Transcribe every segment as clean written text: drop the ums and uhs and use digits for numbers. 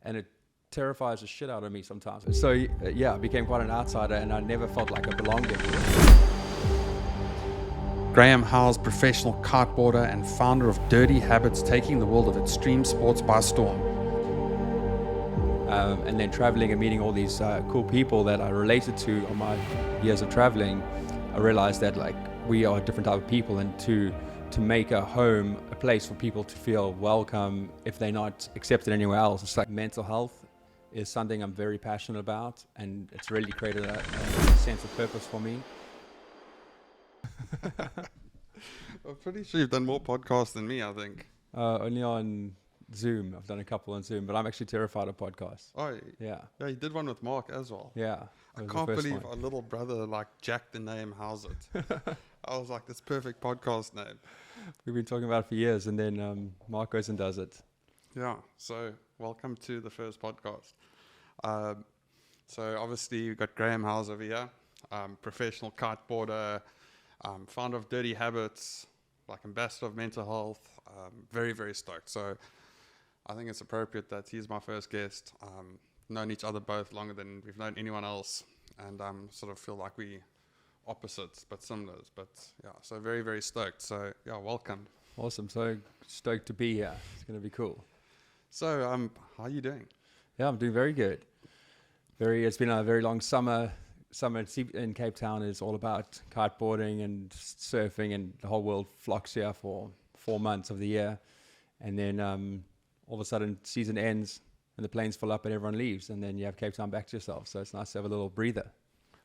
and it terrifies the shit out of me sometimes. So yeah, I became quite an outsider, and I never felt like I belonged anywhere. Graham Howe's professional kiteboarder and founder of Dirty Habits, taking the world of extreme sports by storm. And then traveling and meeting all these cool people that I related to on my years of traveling, I realized that like we are a different type of people, and to make a home, a place for people to feel welcome if they're not accepted anywhere else. It's like mental health is something I'm very passionate about, and it's really created a sense of purpose for me. I'm pretty sure you've done more podcasts than me, I think. Only on Zoom. I've done a couple on Zoom, but I'm actually terrified of podcasts. Oh, Yeah. yeah, you did one with Mark as well. Yeah. I can't believe our little brother like jacked the name How's It. I was like, this perfect podcast name. We've been talking about it for years, and then Mark goes and does it. Yeah, so welcome to the first podcast. So obviously you've got Graham Howes over here, professional kiteboarder, founder of Dirty Habits, like ambassador of mental health. Very, very stoked. So I think it's appropriate that he's my first guest. Known each other both longer than we've known anyone else, and sort of feel like we opposites but similars. But yeah, so very, very stoked. So yeah, welcome. Awesome. So stoked to be here. It's going to be cool. So how are you doing? Yeah, I'm doing very good. It's been a very long summer. Summer in Cape Town is all about kiteboarding and surfing, and the whole world flocks here for 4 months of the year. And then all of a sudden season ends and the planes fill up and everyone leaves, and then you have Cape Town back to yourself. So it's nice to have a little breather.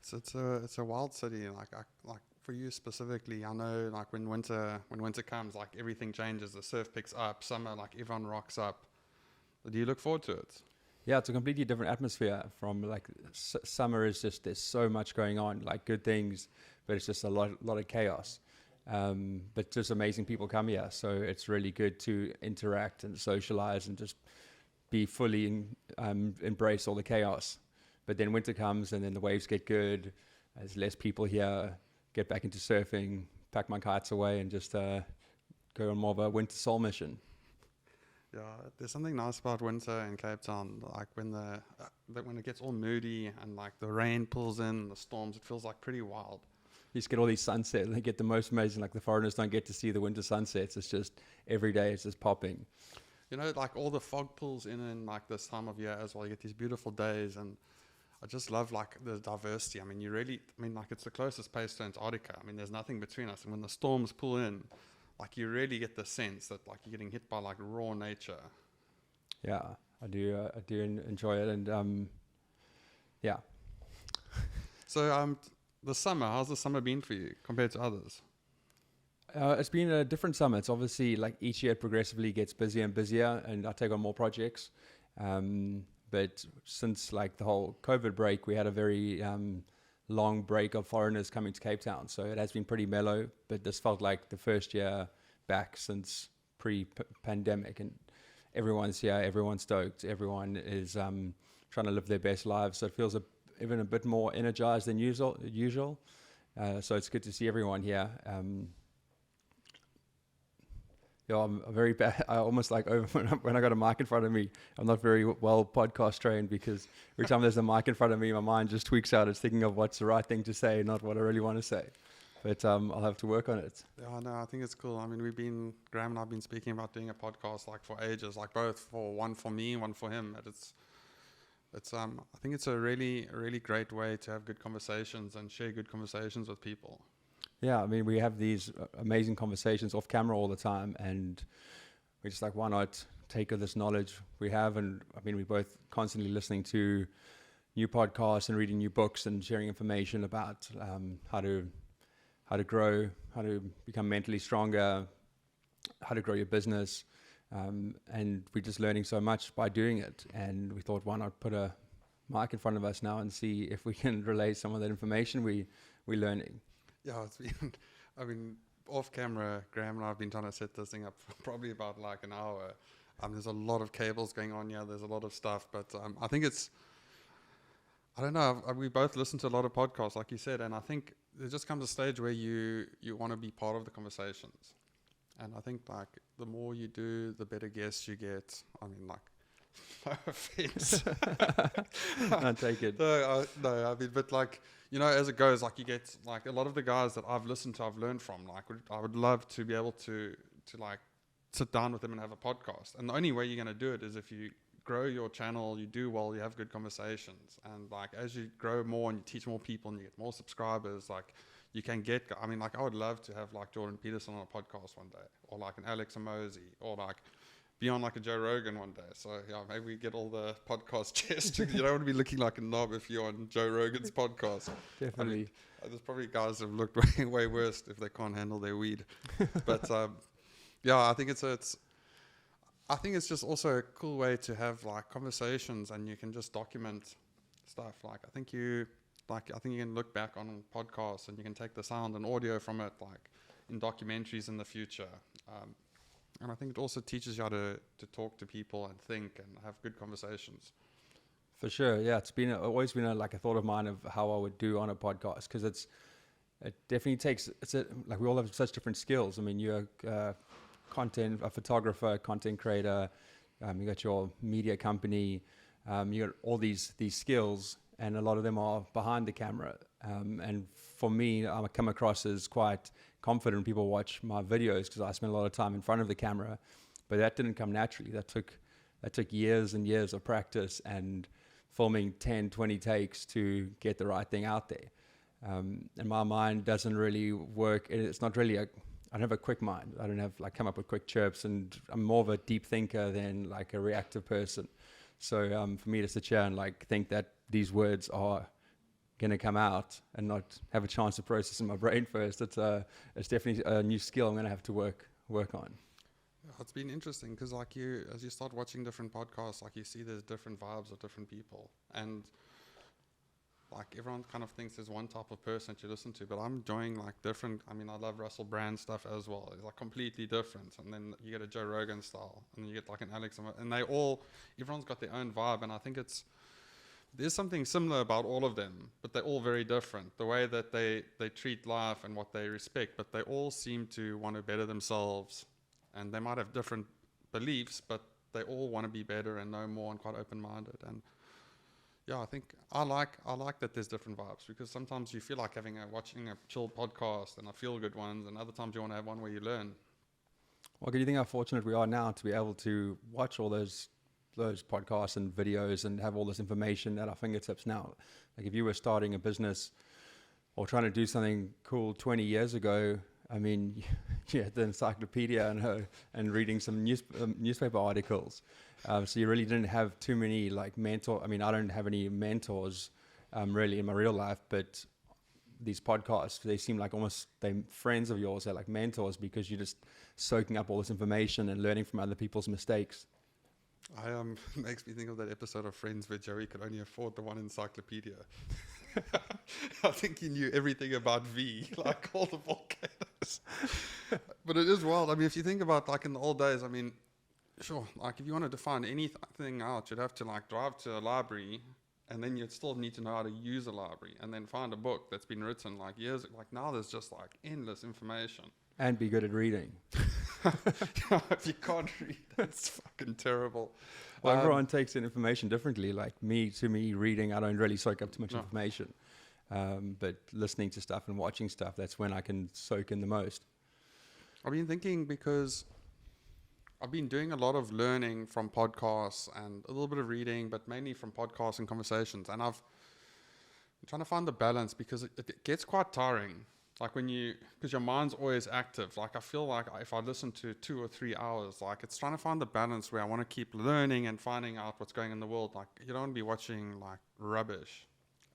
So it's a wild city. Like for you specifically, I know like when winter comes, like everything changes. The surf picks up. Summer, like everyone rocks up. Do you look forward to it? Yeah, it's a completely different atmosphere from like summer. Is just there's so much going on, like good things, but it's just a lot of chaos. But just amazing people come here, so it's really good to interact and socialize and just be fully embrace all the chaos. But then winter comes, and then the waves get good. There's less people here. Get back into surfing, pack my kites away, and just go on more of a winter soul mission. Yeah, there's something nice about winter in Cape Town. Like when when it gets all moody and like the rain pulls in, the storms, it feels like pretty wild. You just get all these sunsets, and they get the most amazing. Like the foreigners don't get to see the winter sunsets. It's just every day it's just popping. You know, like all the fog pulls in like this time of year as well. You get these beautiful days, and I just love like the diversity. I mean, like it's the closest place to Antarctica. I mean, there's nothing between us, and when the storms pull in, like you really get the sense that like you're getting hit by like raw nature. Yeah, I do enjoy it, and yeah. So the summer, how's the summer been for you compared to others? It's been a different summer. It's obviously like each year it progressively gets busier and busier, and I take on more projects. But since like the whole COVID break, we had a very long break of foreigners coming to Cape Town. So it has been pretty mellow, but this felt like the first year back since pre-pandemic, and everyone's here, everyone's stoked, everyone is trying to live their best lives. So it feels even a bit more energized than usual. So it's good to see everyone here. I'm very bad. I almost like when I got a mic in front of me, I'm not very well podcast trained, because every time there's a mic in front of me, my mind just tweaks out. It's thinking of what's the right thing to say, not what I really want to say. But I'll have to work on it. Yeah, no, I think it's cool. I mean, Graham and I've been speaking about doing a podcast like for ages, like one for me, one for him. And I think it's a really, really great way to have good conversations and share good conversations with people. Yeah, I mean, we have these amazing conversations off camera all the time, and we're just like, why not take this knowledge we have? And I mean, we're both constantly listening to new podcasts and reading new books and sharing information about how to grow, how to become mentally stronger, how to grow your business. And we're just learning so much by doing it. And we thought, why not put a mic in front of us now and see if we can relay some of that information we're learning. Yeah, it's been, I mean, off camera, Graham and I have been trying to set this thing up for probably about like an hour. There's a lot of cables going on here. There's a lot of stuff, but I think I don't know. We both listen to a lot of podcasts, like you said, and I think there just comes a stage where you want to be part of the conversations. And I think like the more you do, the better guests you get. I mean, like No offense. I take it. No, I mean, but like, you know, as it goes, like you get like a lot of the guys that I've listened to, I've learned from. Like, I would love to be able to like sit down with them and have a podcast. And the only way you're going to do it is if you grow your channel, you do well, you have good conversations, and like as you grow more and you teach more people and you get more subscribers, like you can get. I mean, like I would love to have like Jordan Peterson on a podcast one day, or like an Alex Amosi, or like be on like a Joe Rogan one day. So yeah, maybe we get all the podcast chests. You don't want to be looking like a knob if you're on Joe Rogan's podcast. Definitely. I mean, there's probably guys that have looked way worse if they can't handle their weed. But yeah, I think I think it's just also a cool way to have like conversations, and you can just document stuff. Like I think you can look back on podcasts and you can take the sound and audio from it, like in documentaries in the future. And I think it also teaches you how to talk to people and think and have good conversations. For sure, yeah. It's always been like a thought of mine of how I would do on a podcast, because it definitely takes. Like we all have such different skills. I mean, you're a photographer, content creator. You got your media company. You got all these skills, and a lot of them are behind the camera. And for me, I come across as quite confident. People watch my videos because I spend a lot of time in front of the camera, but that didn't come naturally. That took years and years of practice and filming 10, 20 takes to get the right thing out there. And my mind doesn't really work. It's not really I don't have a quick mind. I don't have like come up with quick chirps, and I'm more of a deep thinker than like a reactive person. So for me to sit here and like think that these words are gonna come out and not have a chance to process in my brain first, it's definitely a new skill I'm gonna have to work on. It's been interesting because like as you start watching different podcasts, like you see there's different vibes of different people, and like everyone kind of thinks there's one type of person that you listen to, but I'm enjoying like different. I mean, I love Russell Brand stuff as well. It's like completely different. And then you get a Joe Rogan style, and you get like an Alex, and everyone's got their own vibe. And I think there's something similar about all of them, but they're all very different. The way that they treat life and what they respect, but they all seem to want to better themselves, and they might have different beliefs, but they all want to be better and know more and quite open-minded. And yeah, I think I like that there's different vibes, because sometimes you feel like watching a chill podcast and a feel good ones, and other times you want to have one where you learn. Well, do you think how fortunate we are now to be able to watch all those podcasts and videos and have all this information at our fingertips now? Like if you were starting a business or trying to do something cool 20 years ago, I mean, you had the encyclopedia and reading some newspaper articles. So you really didn't have too many like mentor. I mean, I don't have any mentors really in my real life, but these podcasts, they seem like almost they're friends of yours. They're like mentors because you're just soaking up all this information and learning from other people's mistakes. Makes me think of that episode of Friends where Joey could only afford the one encyclopedia. I think he knew everything about V, like all the volcanoes. But it is wild. I mean, if you think about like in the old days, I mean, sure, like if you wanted to find anything out, you'd have to like drive to a library, and then you'd still need to know how to use a library, and then find a book that's been written like years. Like now, there's just like endless information. And be good at reading. If you can't read, that's fucking terrible. Well, everyone takes in information differently. Like me reading, I don't really soak up too much information. But listening to stuff and watching stuff, that's when I can soak in the most. I've been thinking, because I've been doing a lot of learning from podcasts and a little bit of reading, but mainly from podcasts and conversations. And I'm trying to find the balance, because it gets quite tiring. Like because your mind's always active. Like I feel like if I listen to 2 or 3 hours, like it's trying to find the balance where I want to keep learning and finding out what's going on in the world. Like you don't want to be watching like rubbish.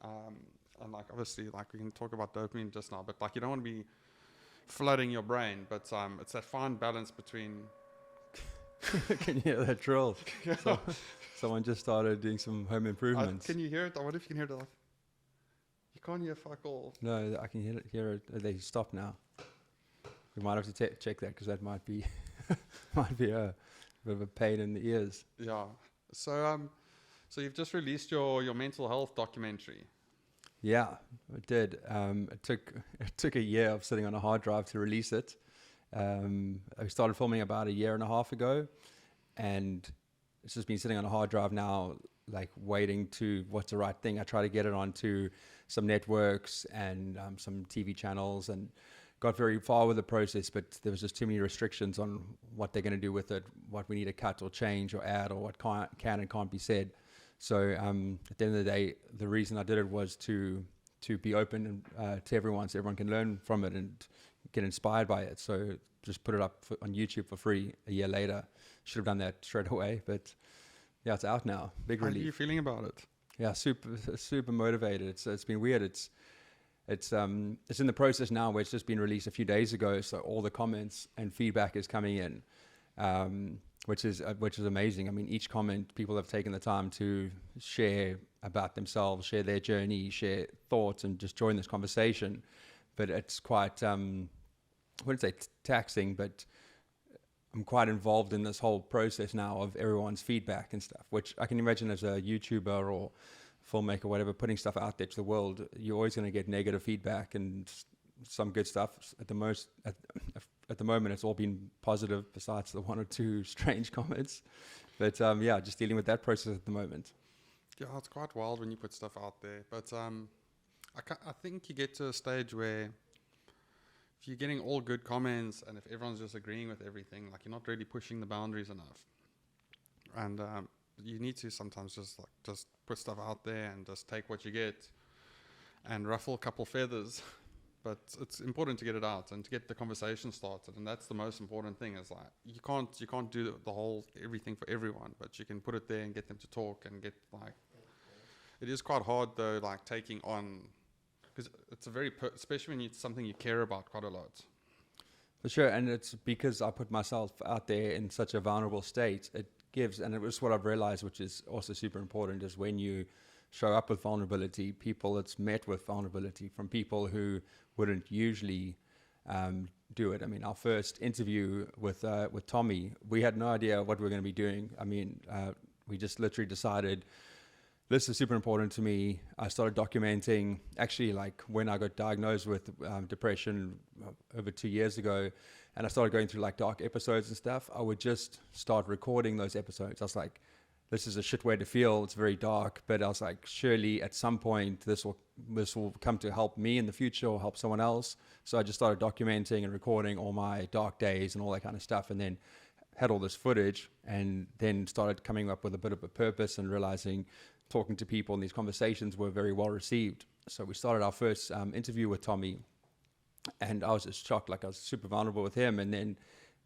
And like obviously, like we can talk about dopamine just now, but like you don't want to be flooding your brain. But it's that fine balance between. Can you hear that drill? So, someone just started doing some home improvements. Can you hear it? I wonder if you can hear it. Like, you can't hear fuck all. No, I can hear it. They stopped now. We might have to check that, because that might be a bit of a pain in the ears. Yeah. So you've just released your mental health documentary. Yeah, it did. It took a year of sitting on a hard drive to release it. I started filming about a year and a half ago, and it's just been sitting on a hard drive now, like waiting to what's the right thing. I try to get it onto some networks and some TV channels, and got very far with the process, but there was just too many restrictions on what they're going to do with it, what we need to cut or change or add, or what can and can't be said. So at the end of the day, the reason I did it was to be open to everyone, so everyone can learn from it and get inspired by it. So just put it up on YouTube for free a year later. Should have done that straight away, but yeah, it's out now. Big relief. How are you feeling about it? Yeah, super motivated. It's been weird. It's in the process now where it's just been released a few days ago, so all the comments and feedback is coming in, which is amazing. I mean, each comment, people have taken the time to share about themselves, share their journey, share thoughts, and just join this conversation. But it's quite, I wouldn't say taxing, but I'm quite involved in this whole process now of everyone's feedback and stuff, which I can imagine as a YouTuber or filmmaker, whatever, putting stuff out there to the world, you're always going to get negative feedback and some good stuff. At the moment, it's all been positive, besides the one or two strange comments. But yeah, just dealing with that process at the moment. Yeah, it's quite wild when you put stuff out there. But I think you get to a stage where if you're getting all good comments and if everyone's just agreeing with everything, like, you're not really pushing the boundaries enough. And you need to sometimes just put stuff out there and just take what you get and ruffle a couple feathers. But it's important to get it out and to get the conversation started, and that's the most important thing. Is like, you can't do the whole everything for everyone, but you can put it there and get them to talk and get, like, it is quite hard though, like taking on, because it's a very especially when it's something you care about quite a lot. For sure, and it's because I put myself out there in such a vulnerable state. It gives, and it was what I've realized, which is also super important, is when you show up with vulnerability, it's met with vulnerability from people who wouldn't usually do it. I mean, our first interview with Tommy, we had no idea what we were going to be doing. I mean, we just literally decided, this is super important to me. I started documenting, actually, like when I got diagnosed with depression over 2 years ago, and I started going through like dark episodes and stuff, I would just start recording those episodes. I was like, this is a shit way to feel. It's very dark, but I was like, surely at some point this will come to help me in the future or help someone else. So I just started documenting and recording all my dark days and all that kind of stuff, and then had all this footage, and then started coming up with a bit of a purpose and realizing talking to people and these conversations were very well received. So we started our first interview with Tommy, and I was just shocked. Like, I was super vulnerable with him, and then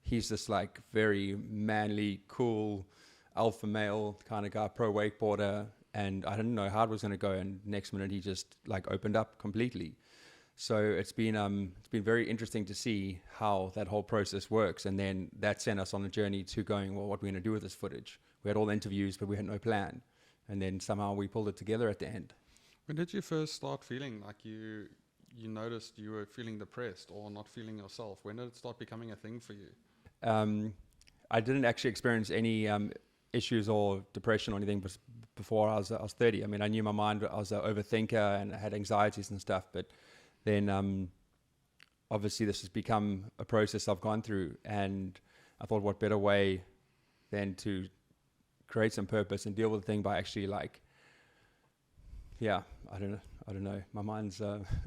he's this like very manly, cool, alpha male kind of guy, pro wakeboarder, and I didn't know how it was going to go, and next minute he just like opened up completely. So it's been very interesting to see how that whole process works, and then that sent us on a journey to going, well, what are we going to do with this footage? We had all the interviews, but we had no plan, and then somehow we pulled it together at the end. When did you first start feeling like you noticed you were feeling depressed or not feeling yourself? When did it start becoming a thing for you? I didn't actually experience any issues or depression or anything before I was 30. I mean, I knew my mind, I was an overthinker and I had anxieties and stuff, but then obviously this has become a process I've gone through, and I thought, what better way than to create some purpose and deal with the thing by actually, like, yeah, I don't know. My mind's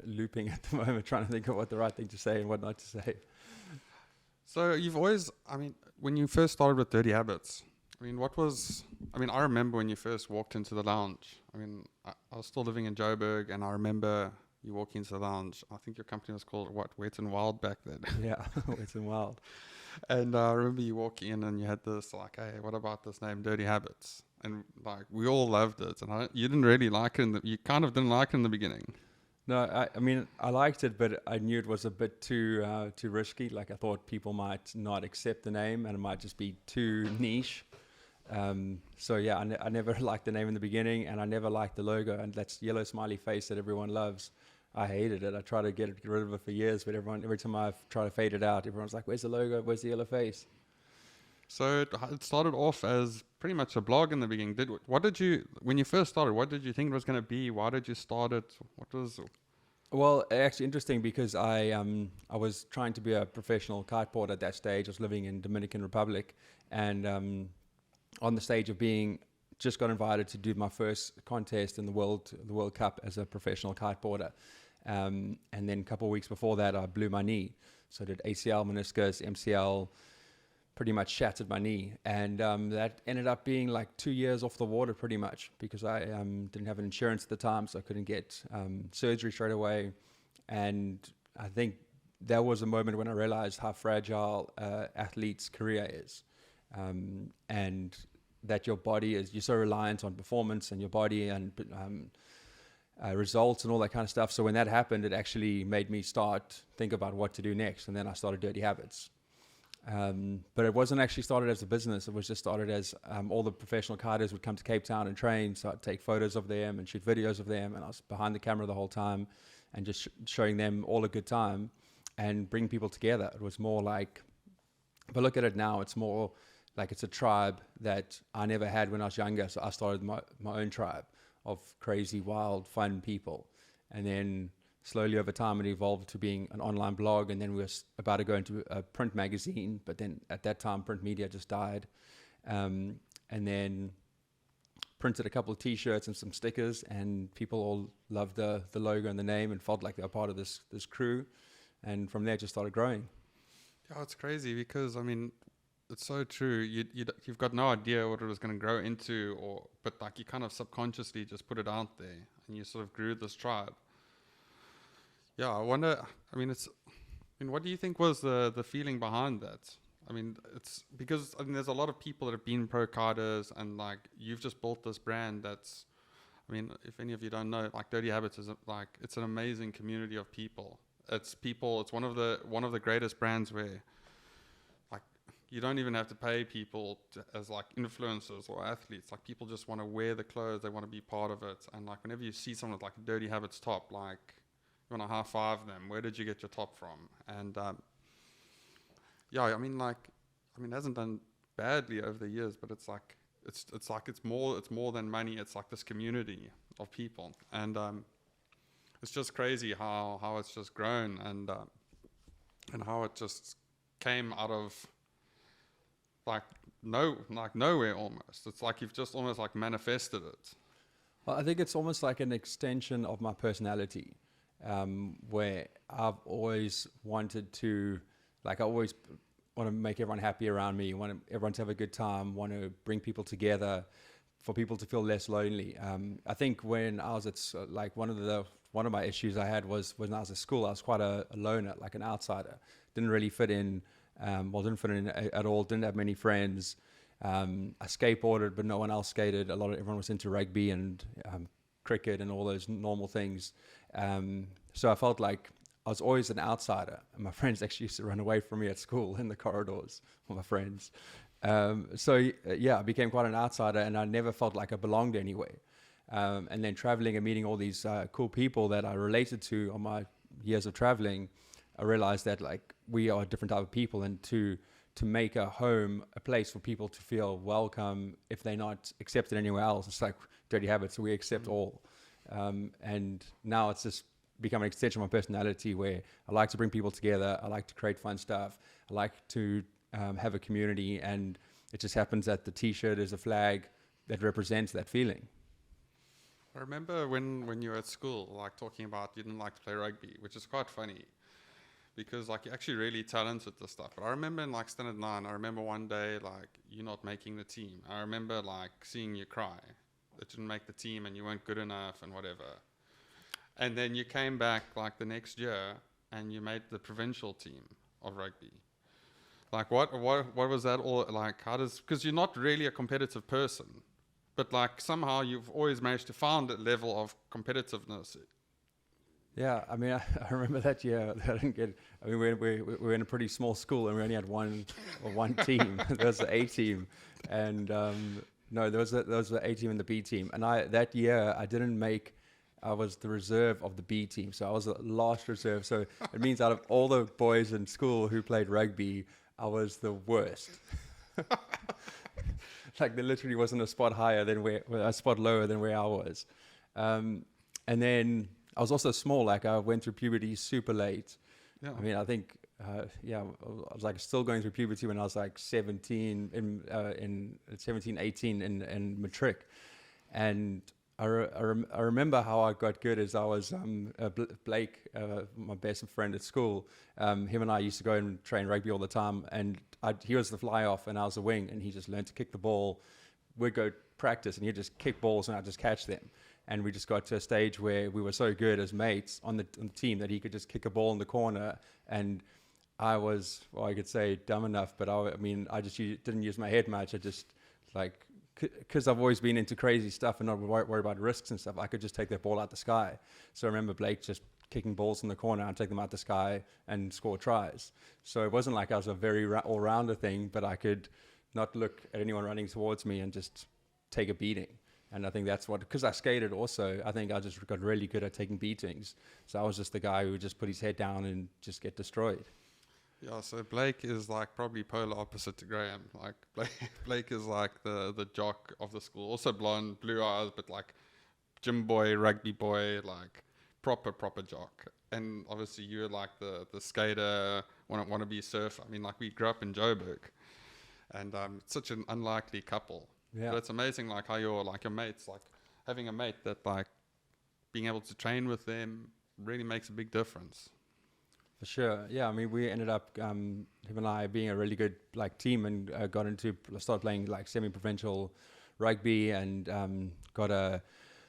looping at the moment, trying to think of what the right thing to say and what not to say. So you've always, I mean, when you first started with Dirty Habits, I mean, I remember when you first walked into the lounge. I mean, I was still living in Joburg, and I remember you walking into the lounge. I think your company was called, Wet and Wild back then. Yeah, Wet and Wild. And I remember you walking in and you had this, like, hey, what about this name, Dirty Habits? And, like, we all loved it. And you didn't really like it. You kind of didn't like it in the beginning. No, I mean, I liked it, but I knew it was a bit too risky. Like, I thought people might not accept the name and it might just be too niche. So yeah, I never liked the name in the beginning, and I never liked the logo, and that yellow smiley face that everyone loves. I hated it. I tried to get rid of it for years, but every time I try to fade it out, everyone's like, where's the logo? Where's the yellow face? So it started off as pretty much a blog in the beginning. When you first started, what did you think it was going to be? Why did you start it? Well, actually interesting, because I was trying to be a professional kiteboarder at that stage. I was living in Dominican Republic, and on the stage of being just got invited to do my first contest in the World Cup as a professional kiteboarder. And then a couple of weeks before that, I blew my knee. So I did ACL, meniscus, MCL, pretty much shattered my knee. And that ended up being like 2 years off the water pretty much, because I didn't have an insurance at the time, so I couldn't get surgery straight away. And I think that was a moment when I realized how fragile athlete's career is. And that your body is, you're so reliant on performance and your body and results and all that kind of stuff. So when that happened, it actually made me think about what to do next. And then I started Dirty Habits. But it wasn't actually started as a business. It was just started as all the professional kiters would come to Cape Town and train. So I'd take photos of them and shoot videos of them. And I was behind the camera the whole time and just showing them all a good time and bring people together. It was more like, if I look at it now, it's more like it's a tribe that I never had when I was younger. So I started my own tribe of crazy, wild, fun people. And then slowly over time, it evolved to being an online blog. And then we were about to go into a print magazine. But then at that time, print media just died. And then printed a couple of T-shirts and some stickers. And people all loved the logo and the name and felt like they were part of this crew. And from there, it just started growing. Yeah, it's crazy because, I mean, it's so true. You've got no idea what it was going to grow into, but like you kind of subconsciously just put it out there, and you sort of grew this tribe. Yeah, I wonder. I mean, what do you think was the feeling behind that? I mean, it's because there's a lot of people that have been pro kiters, and like you've just built this brand that's. I mean, if any of you don't know, like Dirty Habits is like it's an amazing community of people. It's one of the greatest brands where. You don't even have to pay people as like influencers or athletes. Like people just want to wear the clothes, they want to be part of it. And like whenever you see someone with like a Dirty Habits top, like you want to high five them. Where did you get your top from? And yeah, I mean, it hasn't done badly over the years, but it's more than money. It's like this community of people, and it's just crazy how it's just grown and how it just came out of. Nowhere almost. It's like you've just almost like manifested it. Well, I think it's almost like an extension of my personality, where I've always wanted to, I always want to make everyone happy around me, want everyone to have a good time, want to bring people together, for people to feel less lonely. I think when I was at, one of my issues I had was when I was at school, I was quite a loner, like an outsider. Didn't really fit in. Didn't fit in at all, didn't have many friends. I skateboarded, but no one else skated. Everyone was into rugby and cricket and all those normal things. So I felt like I was always an outsider. And my friends actually used to run away from me at school in the corridors, all my friends. I became quite an outsider, and I never felt like I belonged anywhere. And then traveling and meeting all these cool people that I related to on my years of traveling, I realized that we are a different type of people, and to make a home, a place for people to feel welcome if they're not accepted anywhere else. It's like Dirty Habits, so we accept all. And now it's just become an extension of my personality, where I like to bring people together. I like to create fun stuff. I like to have a community, and it just happens that the T-shirt is a flag that represents that feeling. I remember when you were at school, talking about you didn't like to play rugby, which is quite funny. Because you're actually really talented at this stuff. But I remember in standard 9, I remember one day you not making the team. I remember seeing you cry that you didn't make the team and you weren't good enough and whatever. And then you came back the next year and you made the provincial team of rugby. What was that all like? Because you're not really a competitive person, but somehow you've always managed to find a level of competitiveness. Yeah, I mean, I remember that year. We were in a pretty small school, and we only had one team. There was the A team, and there was the A team and the B team. And that year I didn't make. I was the reserve of the B team, so I was the last reserve. So it means out of all the boys in school who played rugby, I was the worst. There literally wasn't a spot lower than where I was, and then. I was also small. I went through puberty super late. Yeah. I mean, I think yeah, I was like still going through puberty when I was like 17 in 17, 18 in matric. And I remember how I got good as I was Blake, my best friend at school. Him and I used to go and train rugby all the time, and he was the fly off, and I was the wing, and he just learned to kick the ball. We'd go practice, and he'd just kick balls, and I'd just catch them. And we just got to a stage where we were so good as mates on the team that he could just kick a ball in the corner, and I was, well, I could say dumb enough, but I mean, I just didn't use my head much. I just like, because I've always been into crazy stuff and not worry about risks and stuff, I could just take that ball out the sky. So I remember Blake just kicking balls in the corner and take them out the sky and score tries. So it wasn't like I was a very all-rounder thing, but I could not look at anyone running towards me and just take a beating. And I think that's what, because I skated also, I think I just got really good at taking beatings. So I was just the guy who would just put his head down and just get destroyed. Yeah, so Blake is like probably polar opposite to Graham. Like Blake is like the jock of the school. Also blonde, blue eyes, but like gym boy, rugby boy, like proper jock. And obviously you're like the skater, want to be surfer. I mean, like we grew up in Joburg, and it's such an unlikely couple. Yeah. But it's amazing like how your mates, like having a mate that like being able to train with them really makes a big difference. For sure, yeah. I mean, we ended up him and I being a really good like team, and started playing like semi-provincial rugby, and got a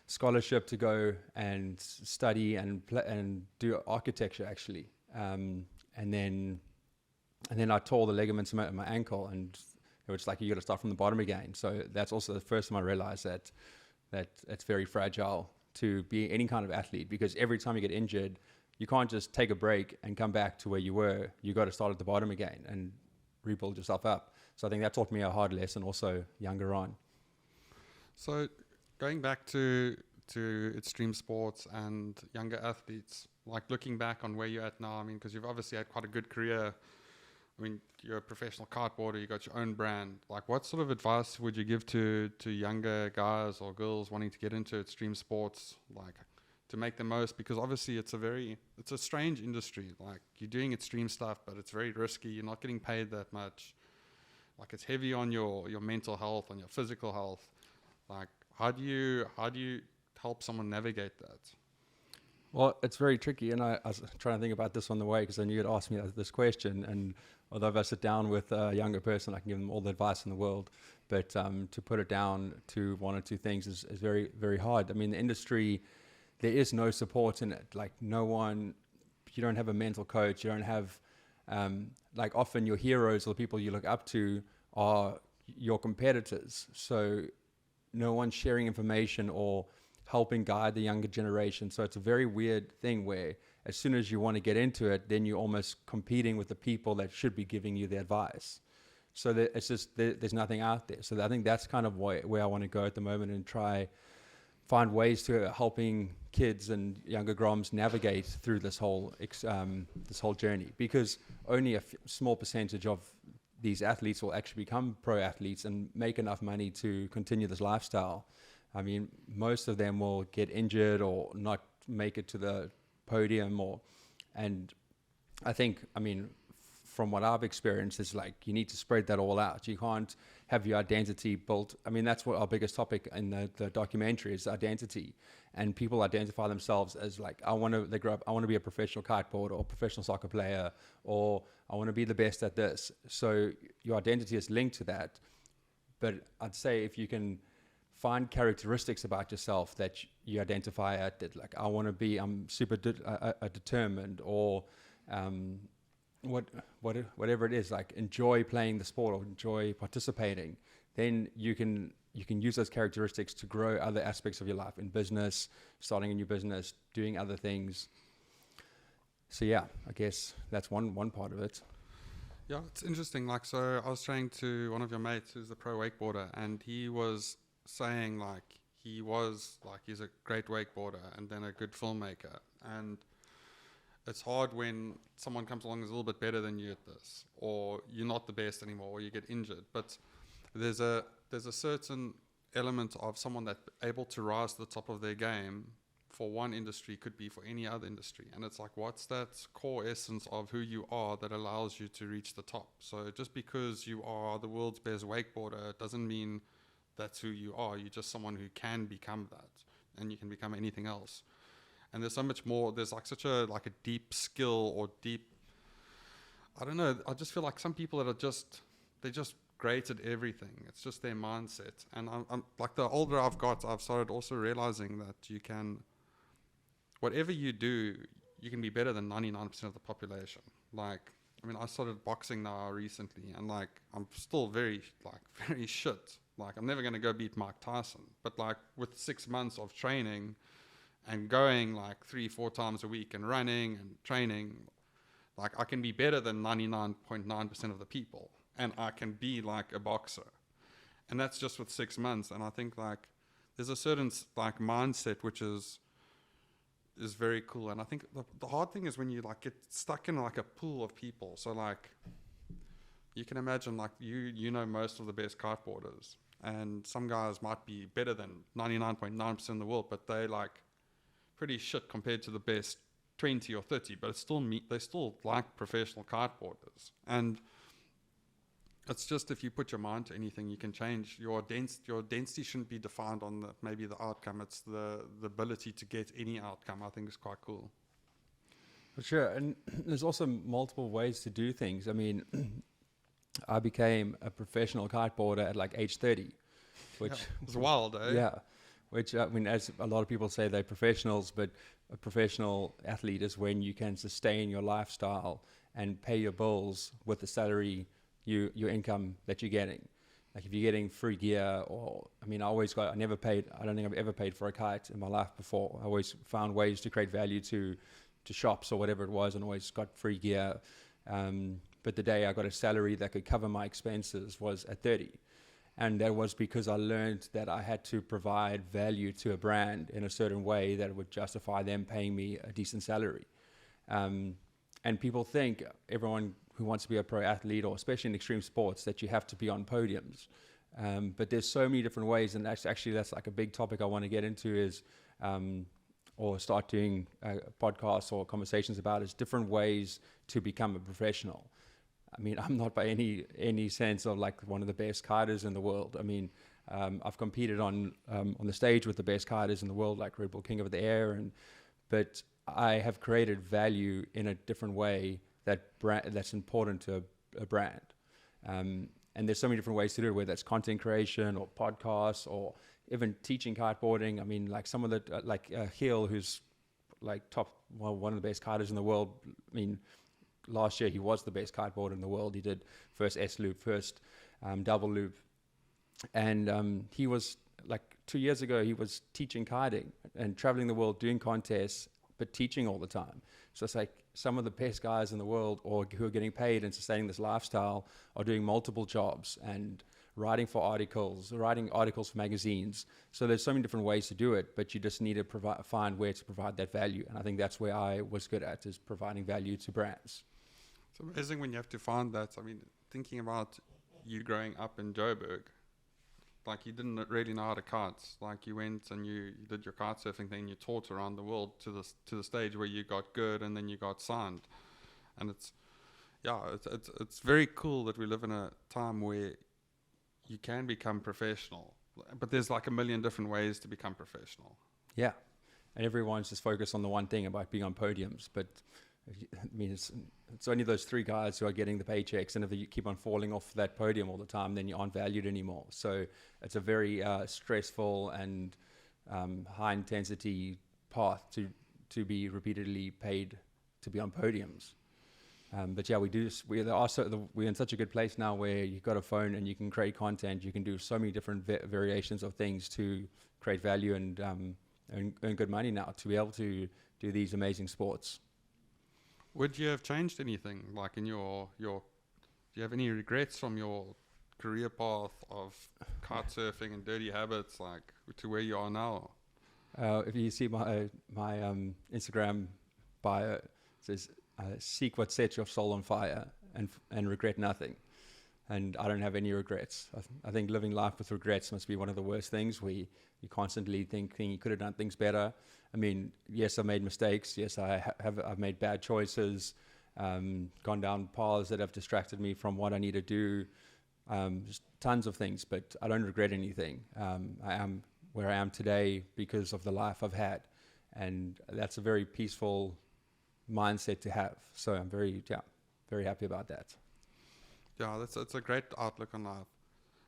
scholarship to go and study and do architecture actually. And then I tore the ligaments in my ankle, and it was like you got to start from the bottom again. So that's also the first time I realized that it's very fragile to be any kind of athlete, because every time you get injured, you can't just take a break and come back to where you were. You got to start at the bottom again and rebuild yourself up. So I think that taught me a hard lesson also younger on. So going back to extreme sports and younger athletes, like looking back on where you're at now, I mean, because you've obviously had quite a good career. I mean, you're a professional kiteboarder, you got your own brand. Like, what sort of advice would you give to younger guys or girls wanting to get into extreme sports, like to make the most? Because obviously it's a strange industry. Like, you're doing extreme stuff, but it's very risky. You're not getting paid that much. Like, it's heavy on your mental health, on your physical health. Like, how do you help someone navigate that? Well, it's very tricky, and I was trying to think about this on the way, because I knew you'd ask me this question. And although if I sit down with a younger person, I can give them all the advice in the world, but to put it down to one or two things is very, very hard. I mean, the industry, there is no support in it. Like, no one, you don't have a mental coach, you don't have, like, often your heroes or the people you look up to are your competitors. So no one's sharing information or helping guide the younger generation. So it's a very weird thing where as soon as you want to get into it, then you're almost competing with the people that should be giving you the advice. So that it's just, there's nothing out there. So I think that's kind of where I want to go at the moment, and try find ways to helping kids and younger groms navigate through this whole journey, because only a small percentage of these athletes will actually become pro athletes and make enough money to continue this lifestyle. I mean, most of them will get injured or not make it to the podium, and I think, I mean, from what I've experienced, is like you need to spread that all out. You can't have your identity built. I mean, that's what our biggest topic in the documentary is, identity. And people identify themselves as like, they grow up, I want to be a professional kiteboarder or professional soccer player, or I want to be the best at this. So your identity is linked to that. But I'd say if you can find characteristics about yourself that you identify at, that like, I'm super determined, or whatever it is, like enjoy playing the sport or enjoy participating, then you can use those characteristics to grow other aspects of your life, in business, starting a new business, doing other things. So yeah, I guess that's one part of it. Yeah, it's interesting. Like, so I was training to one of your mates who's a pro wakeboarder, and he was saying like he's a great wakeboarder and then a good filmmaker, and it's hard when someone comes along who's a little bit better than you at this, or you're not the best anymore, or you get injured. But there's a certain element of someone that's able to rise to the top of their game for one industry could be for any other industry. And it's like, what's that core essence of who you are that allows you to reach the top? So just because you are the world's best wakeboarder doesn't mean that's who you are. You're just someone who can become that, and you can become anything else. And there's so much more. There's like such a deep skill or deep, I don't know. I just feel like some people that they're just great at everything. It's just their mindset. And I'm like, the older I've got, I've started also realizing that you can, whatever you do, you can be better than 99% of the population. Like, I mean, I started boxing now recently, and like, I'm still very shit. Like, I'm never going to go beat Mike Tyson. But like, with 6 months of training and going like 3-4 times a week and running and training, like, I can be better than 99.9% of the people, and I can be like a boxer. And that's just with 6 months. And I think like there's a certain like mindset which is very cool. And I think the hard thing is when you like get stuck in like a pool of people. So like, you can imagine like you know most of the best kiteboarders, and some guys might be better than 99.9% in the world, but they like pretty shit compared to the best 20 or 30, but it's still they still like professional kiteboarders. And it's just, if you put your mind to anything, you can change. Your density shouldn't be defined on maybe the outcome. It's the ability to get any outcome. I think is quite cool. For sure. And there's also multiple ways to do things. I mean, I became a professional kiteboarder at like age 30, which it's wild, eh? Yeah, which I mean, as a lot of people say, they're professionals, but a professional athlete is when you can sustain your lifestyle and pay your bills with the salary, your income that you're getting. Like if you're getting free gear, or I mean, I don't think I've ever paid for a kite in my life before. I always found ways to create value to shops or whatever it was, and always got free gear. But the day I got a salary that could cover my expenses was at 30. And that was because I learned that I had to provide value to a brand in a certain way that would justify them paying me a decent salary. And people think, everyone who wants to be a pro athlete, or especially in extreme sports, that you have to be on podiums. But there's so many different ways, and that's like a big topic I want to get into is, or start doing podcasts or conversations about, is different ways to become a professional. I mean, I'm not by any sense of like one of the best kiters in the world. I mean, I've competed on the stage with the best kiters in the world, like Red Bull King of the Air, but I have created value in a different way that's important to a brand. And there's so many different ways to do it, whether that's content creation or podcasts or even teaching kiteboarding. I mean, like some of the Heel, who's like one of the best kiters in the world. I mean, last year he was the best kiteboarder in the world. He did first S loop, first double loop, and he was like 2 years ago he was teaching kiting and traveling the world doing contests, but teaching all the time. So it's like some of the best guys in the world, or who are getting paid and sustaining this lifestyle, are doing multiple jobs and writing articles for magazines. So there's so many different ways to do it, but you just need to find where to provide that value. And I think that's where I was good at, is providing value to brands. It's amazing when you have to find that. I mean, thinking about you growing up in Joburg, like you didn't really know how to kite. Like you went and you did your kite surfing thing. You taught around the world to the stage where you got good, and then you got signed. And it's very cool that we live in a time where you can become professional, but there's like a million different ways to become professional. Yeah, and everyone's just focused on the one thing about being on podiums, but I mean, it's only those 3 guys who are getting the paychecks, and if you keep on falling off that podium all the time, then you aren't valued anymore. So it's a very stressful and high intensity path to be repeatedly paid to be on podiums. But yeah, we're in such a good place now where you've got a phone and you can create content. You can do so many different variations of things to create value and earn good money now to be able to do these amazing sports. Would you have changed anything, like in your do you have any regrets from your career path of kite surfing and dirty habits, like to where you are now? If you see my Instagram bio, it says, seek what sets your soul on fire and regret nothing. and I don't have any regrets. I think living life with regrets must be one of the worst things. You constantly thinking you could have done things better. I mean, yes, I've made mistakes. Yes, I've made bad choices, gone down paths that have distracted me from what I need to do. Just tons of things, but I don't regret anything. I am where I am today because of the life I've had, and that's a very peaceful mindset to have. So I'm very happy about that. Yeah, that's a great outlook on life.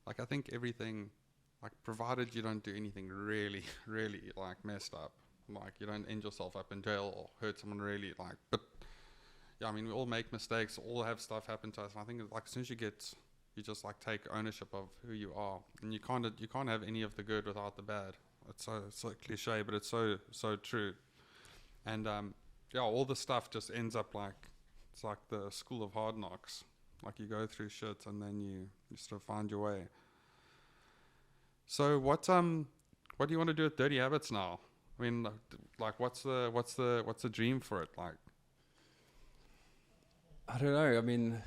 Like I think everything, like provided you don't do anything really, really like messed up, like you don't end yourself up in jail or hurt someone really like. But yeah, I mean we all make mistakes, all have stuff happen to us. And I think like as soon as you just like take ownership of who you are, and you can't have any of the good without the bad. It's so cliche, but it's so true. And yeah, all the stuff just ends up like it's like the school of hard knocks. Like you go through shit and then you sort of find your way. So what do you want to do with Dirty Habits now? I mean, like what's the dream for it? Like, I don't know. I mean,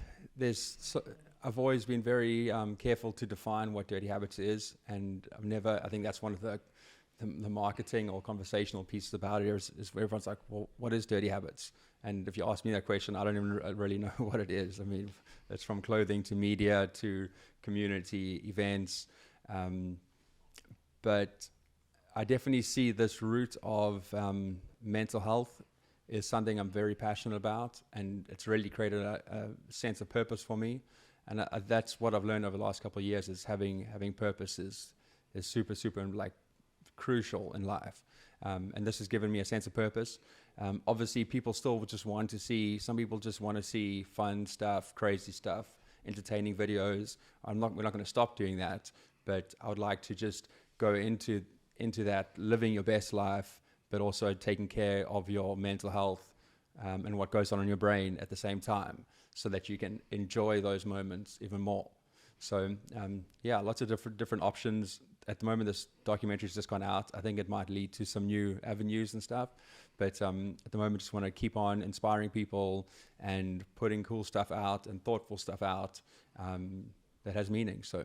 I've always been very careful to define what Dirty Habits is, and I think that's one of the marketing or conversational pieces about it is where everyone's like, well, what is Dirty Habits? And if you ask me that question, I don't even really know what it is. I mean, it's from clothing to media to community events. But I definitely see this root of mental health is something I'm very passionate about, and it's really created a sense of purpose for me. And that's what I've learned over the last couple of years is having purpose is super, super like crucial in life. And this has given me a sense of purpose. Obviously, people still just want to see, some people just want to see fun stuff, crazy stuff, entertaining videos. We're not going to stop doing that, but I would like to just go into that, living your best life, but also taking care of your mental health and what goes on in your brain at the same time, so that you can enjoy those moments even more. So yeah, lots of different options. At the moment, this documentary's just gone out. I think it might lead to some new avenues and stuff. But at the moment, just want to keep on inspiring people and putting cool stuff out and thoughtful stuff out that has meaning. So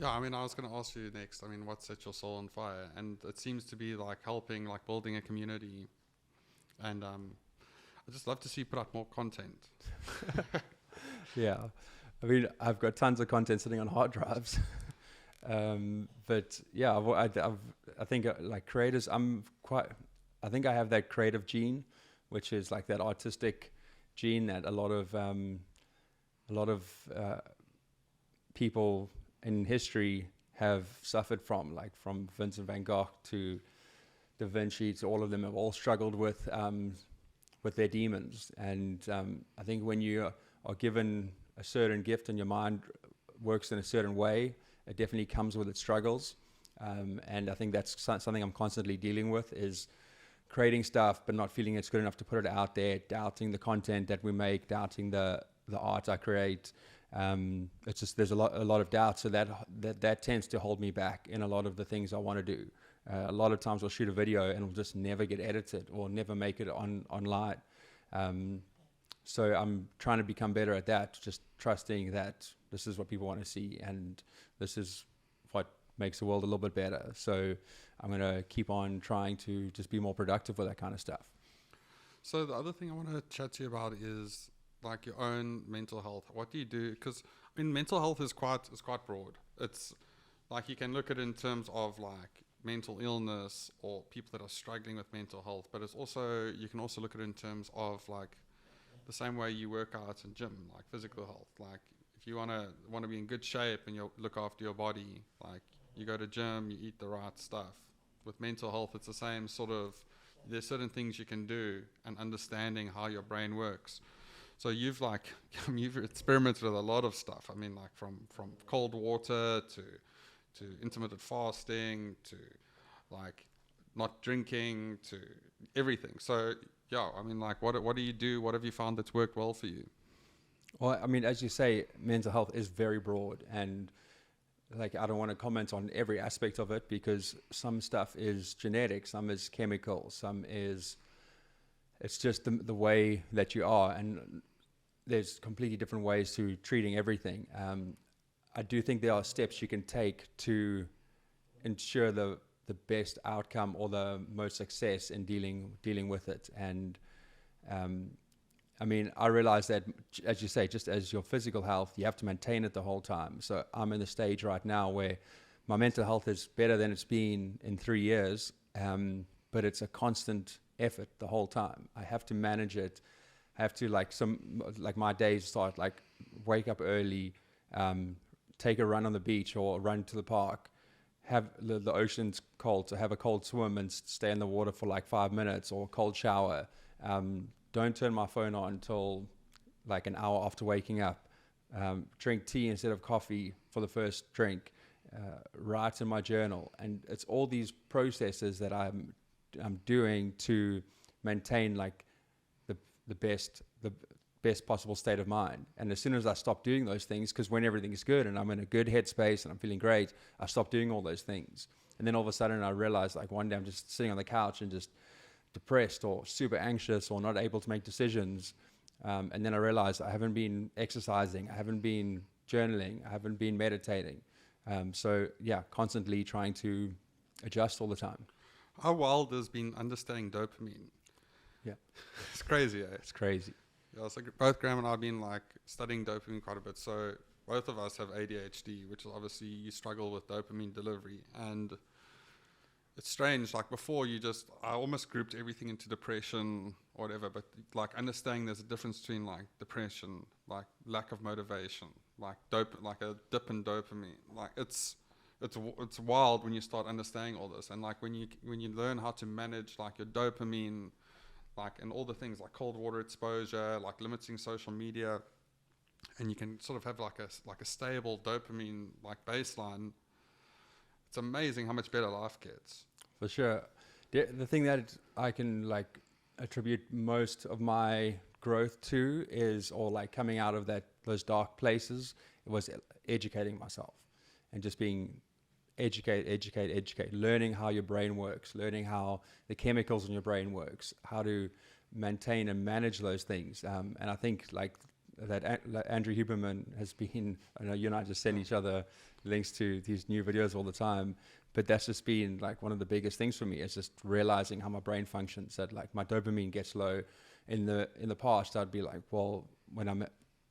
yeah, I mean, I was going to ask you next. I mean, what set your soul on fire? And it seems to be like helping, like building a community. And I just love to see you put out more content. yeah, I mean, I've got tons of content sitting on hard drives. But yeah, I think like creators, I think I have that creative gene, which is like that artistic gene that a lot of people in history have suffered from, like from Vincent van Gogh to Da Vinci to all of them have all struggled with their demons. And I think when you are given a certain gift and your mind works in a certain way, it definitely comes with its struggles. And I think that's something I'm constantly dealing with, is creating stuff but not feeling it's good enough to put it out there, doubting the content that we make, doubting the art I create. It's just there's a lot of doubt, so that tends to hold me back in a lot of the things I want to do. A lot of times I'll shoot a video and it'll just never get edited or never make it online. So I'm trying to become better at that, just trusting that this is what people want to see and this is what makes the world a little bit better. So I'm going to keep on trying to just be more productive with that kind of stuff. So the other thing I want to chat to you about is like your own mental health. What do you do? Because I mean, mental health is quite broad. It's like you can look at it in terms of like mental illness or people that are struggling with mental health, but it's also, you can also look at it in terms of like the same way you work out in gym, like physical health. Like if you want to be in good shape and you look after your body, like you go to gym, you eat the right stuff. With mental health, it's the same sort of, there's certain things you can do and understanding how your brain works. So you've experimented with a lot of stuff. I mean, like from cold water to intermittent fasting to like not drinking to everything. So yeah, I mean, like what do you do? What have you found that's worked well for you? Well, I mean, as you say, mental health is very broad, and like I don't want to comment on every aspect of it because some stuff is genetic, some is chemical, some is it's just the way that you are. And there's completely different ways to treating everything. I do think there are steps you can take to ensure the best outcome or the most success in dealing with it. And I mean, I realize that, as you say, just as your physical health, you have to maintain it the whole time. So I'm in the stage right now where my mental health is better than it's been in 3 years, but it's a constant effort the whole time. I have to manage it. I have to, like my days start, like, wake up early, take a run on the beach or run to the park, have the ocean's cold, so have a cold swim and stay in the water for like 5 minutes, or a cold shower. Don't turn my phone on until like an hour after waking up. Drink tea instead of coffee for the first drink. Write in my journal. And it's all these processes that I'm doing to maintain like the best possible state of mind. And as soon as I stop doing those things, because when everything is good and I'm in a good headspace and I'm feeling great, I stop doing all those things. And then all of a sudden I realize, like, one day I'm just sitting on the couch and just depressed or super anxious or not able to make decisions. And then I realize I haven't been exercising, I haven't been journaling, I haven't been meditating. So yeah, constantly trying to adjust all the time. How wild has been understanding dopamine? Yeah. It's crazy, eh? It's crazy. Yeah, so both Graham and I have been like studying dopamine quite a bit. So both of us have ADHD, which is obviously you struggle with dopamine delivery. And it's strange, like before I almost grouped everything into depression or whatever, but like understanding there's a difference between like depression, like lack of motivation, like a dip in dopamine. Like it's wild when you start understanding all this. And like when you learn how to manage like your dopamine, like, and all the things like cold water exposure, like limiting social media, and you can sort of have like a stable dopamine like baseline. It's amazing how much better life gets. For sure. The thing that I can like attribute most of my growth to is, or like coming out of those dark places, it was educating myself and just being educate, learning how your brain works, learning how the chemicals in your brain works, how to maintain and manage those things. And I think like that Andrew Huberman has been, I know you and I just send each other links to these new videos all the time, but that's just been like one of the biggest things for me, is just realizing how my brain functions, that like my dopamine gets low. In the past, I'd be like, well, when I'm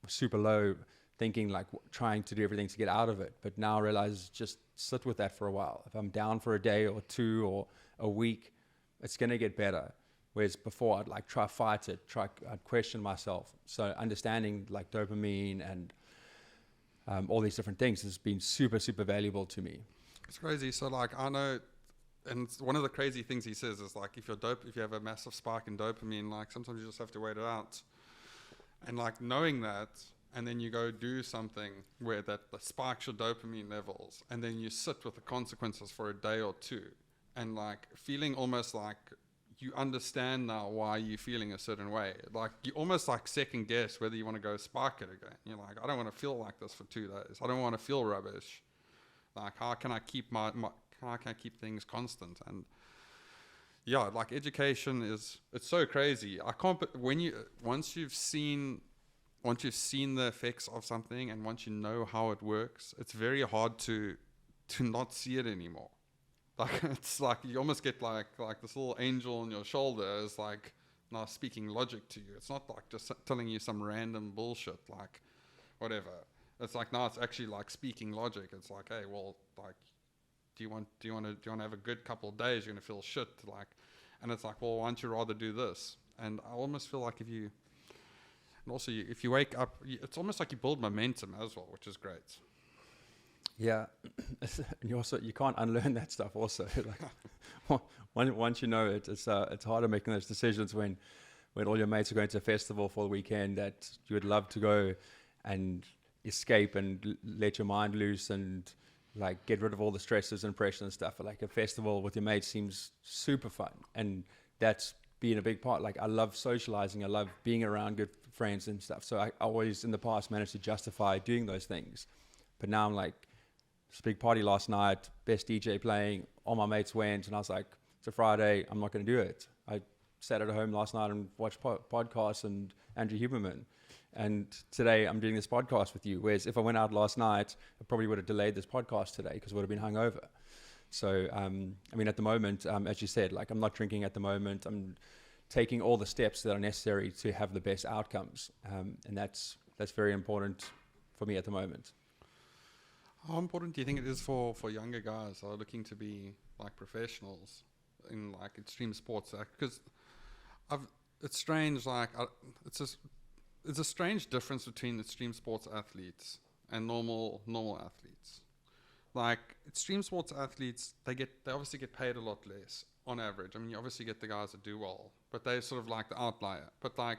super low, thinking like trying to do everything to get out of it. But now I realize just sit with that for a while. If I'm down for a day or two or a week, it's going to get better. Whereas before I'd like try fight it, I'd question myself. So understanding like dopamine and all these different things has been super, super valuable to me. It's crazy. So like I know, and one of the crazy things he says is like if you have a massive spike in dopamine, like sometimes you just have to wait it out. And like knowing that, and then you go do something where that spikes your dopamine levels, and then you sit with the consequences for a day or two, and like feeling almost like you understand now why you're feeling a certain way. Like you almost like second guess whether you want to go spark it again. You're like, I don't want to feel like this for 2 days. I don't want to feel rubbish. Like how can I keep keep things constant? And yeah, like education it's so crazy. I can't. But once you've seen the effects of something, and once you know how it works, it's very hard to not see it anymore. Like it's like you almost get like this little angel on your shoulder is like now speaking logic to you. It's not like just telling you some random bullshit like whatever. It's like now it's actually like speaking logic. It's like, hey, well, like do you want to have a good couple of days? You're gonna feel shit, like, and it's like, well, why don't you rather do this? And I almost feel like if you wake up, it's almost like you build momentum as well, which is great. Yeah, and you can't unlearn that stuff. Also, like once you know it, it's harder making those decisions when all your mates are going to a festival for the weekend that you would love to go and escape and let your mind loose and like get rid of all the stresses and pressure and stuff. Like a festival with your mates seems super fun, and that's been a big part. Like I love socializing, I love being around good friends and stuff. So I always in the past managed to justify doing those things, but now I'm like, it's a big party last night, best DJ playing, all my mates went, and I was like, it's a Friday, I'm not going to do it. I sat at home last night and watched podcasts and Andrew Huberman, and today I'm doing this podcast with you. Whereas if I went out last night, I probably would have delayed this podcast today because I would have been hungover. So, I mean, at the moment, as you said, like I'm not drinking at the moment. I'm taking all the steps that are necessary to have the best outcomes, and that's very important for me at the moment. How important do you think it is for younger guys who are looking to be like professionals in like extreme sports? Because it's strange, like it's a strange difference between extreme sports athletes and normal athletes. Like extreme sports athletes, they obviously get paid a lot less on average. I mean, you obviously get the guys that do well, but they're sort of like the outlier. But like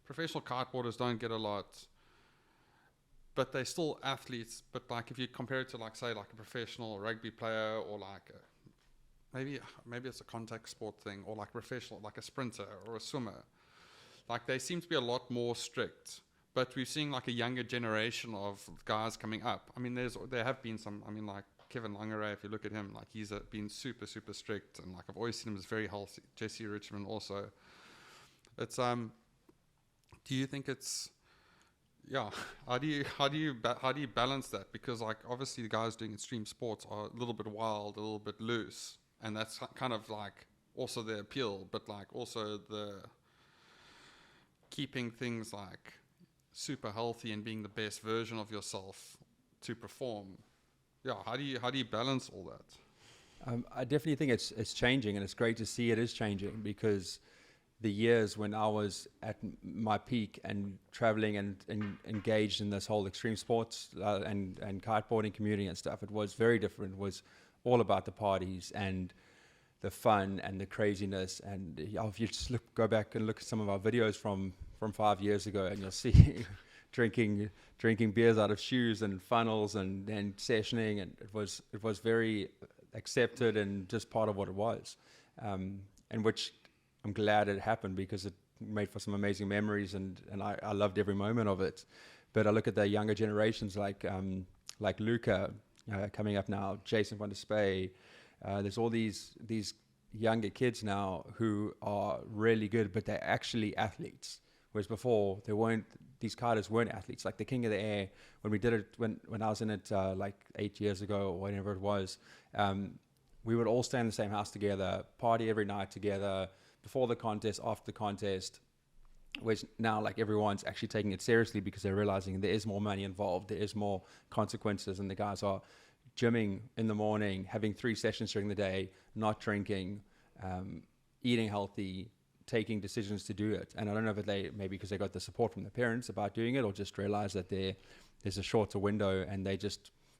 professional kiteboarders don't get a lot, but they're still athletes. But like if you compare it to like say like a professional rugby player or like maybe it's a contact sport thing, or like professional like a sprinter or a swimmer, like they seem to be a lot more strict. But we're seeing like a younger generation of guys coming up. I mean, there have been some. I mean, like Kevin Longeray, if you look at him, like he's been super strict, and like I've always seen him as very healthy. Jesse Richmond also. It's Do you think it's How do you balance that? Because like obviously the guys doing extreme sports are a little bit wild, a little bit loose, and that's kind of like also their appeal, but like also the keeping things like super healthy and being the best version of yourself to perform. How do you balance all that? I definitely think it's changing, and it's great to see it is changing, because the years when I was at my peak and traveling and engaged in this whole extreme sports and kiteboarding community and stuff, it was very different. It was all about the parties and the fun and the craziness. And if you just go back and look at some of our videos from 5 years ago, and you'll see drinking beers out of shoes and funnels and sessioning, and it was very accepted and just part of what it was, and which I'm glad it happened, because it made for some amazing memories, and I loved every moment of it. But I look at the younger generations like Luca coming up now, Jason van der Spey. There's all these younger kids now who are really good, but they're actually athletes. Whereas before, these kiters weren't athletes. Like the King of the Air, when we did it, when I was in it like 8 years ago or whatever it was, we would all stay in the same house together, party every night together, before the contest, after the contest. Which now like everyone's actually taking it seriously, because they're realizing there is more money involved, there is more consequences, and the guys are gymming in the morning, having 3 sessions during the day, not drinking, eating healthy, taking decisions to do it. And I don't know if maybe because they got the support from their parents about doing it, or just realize that there's a shorter window, and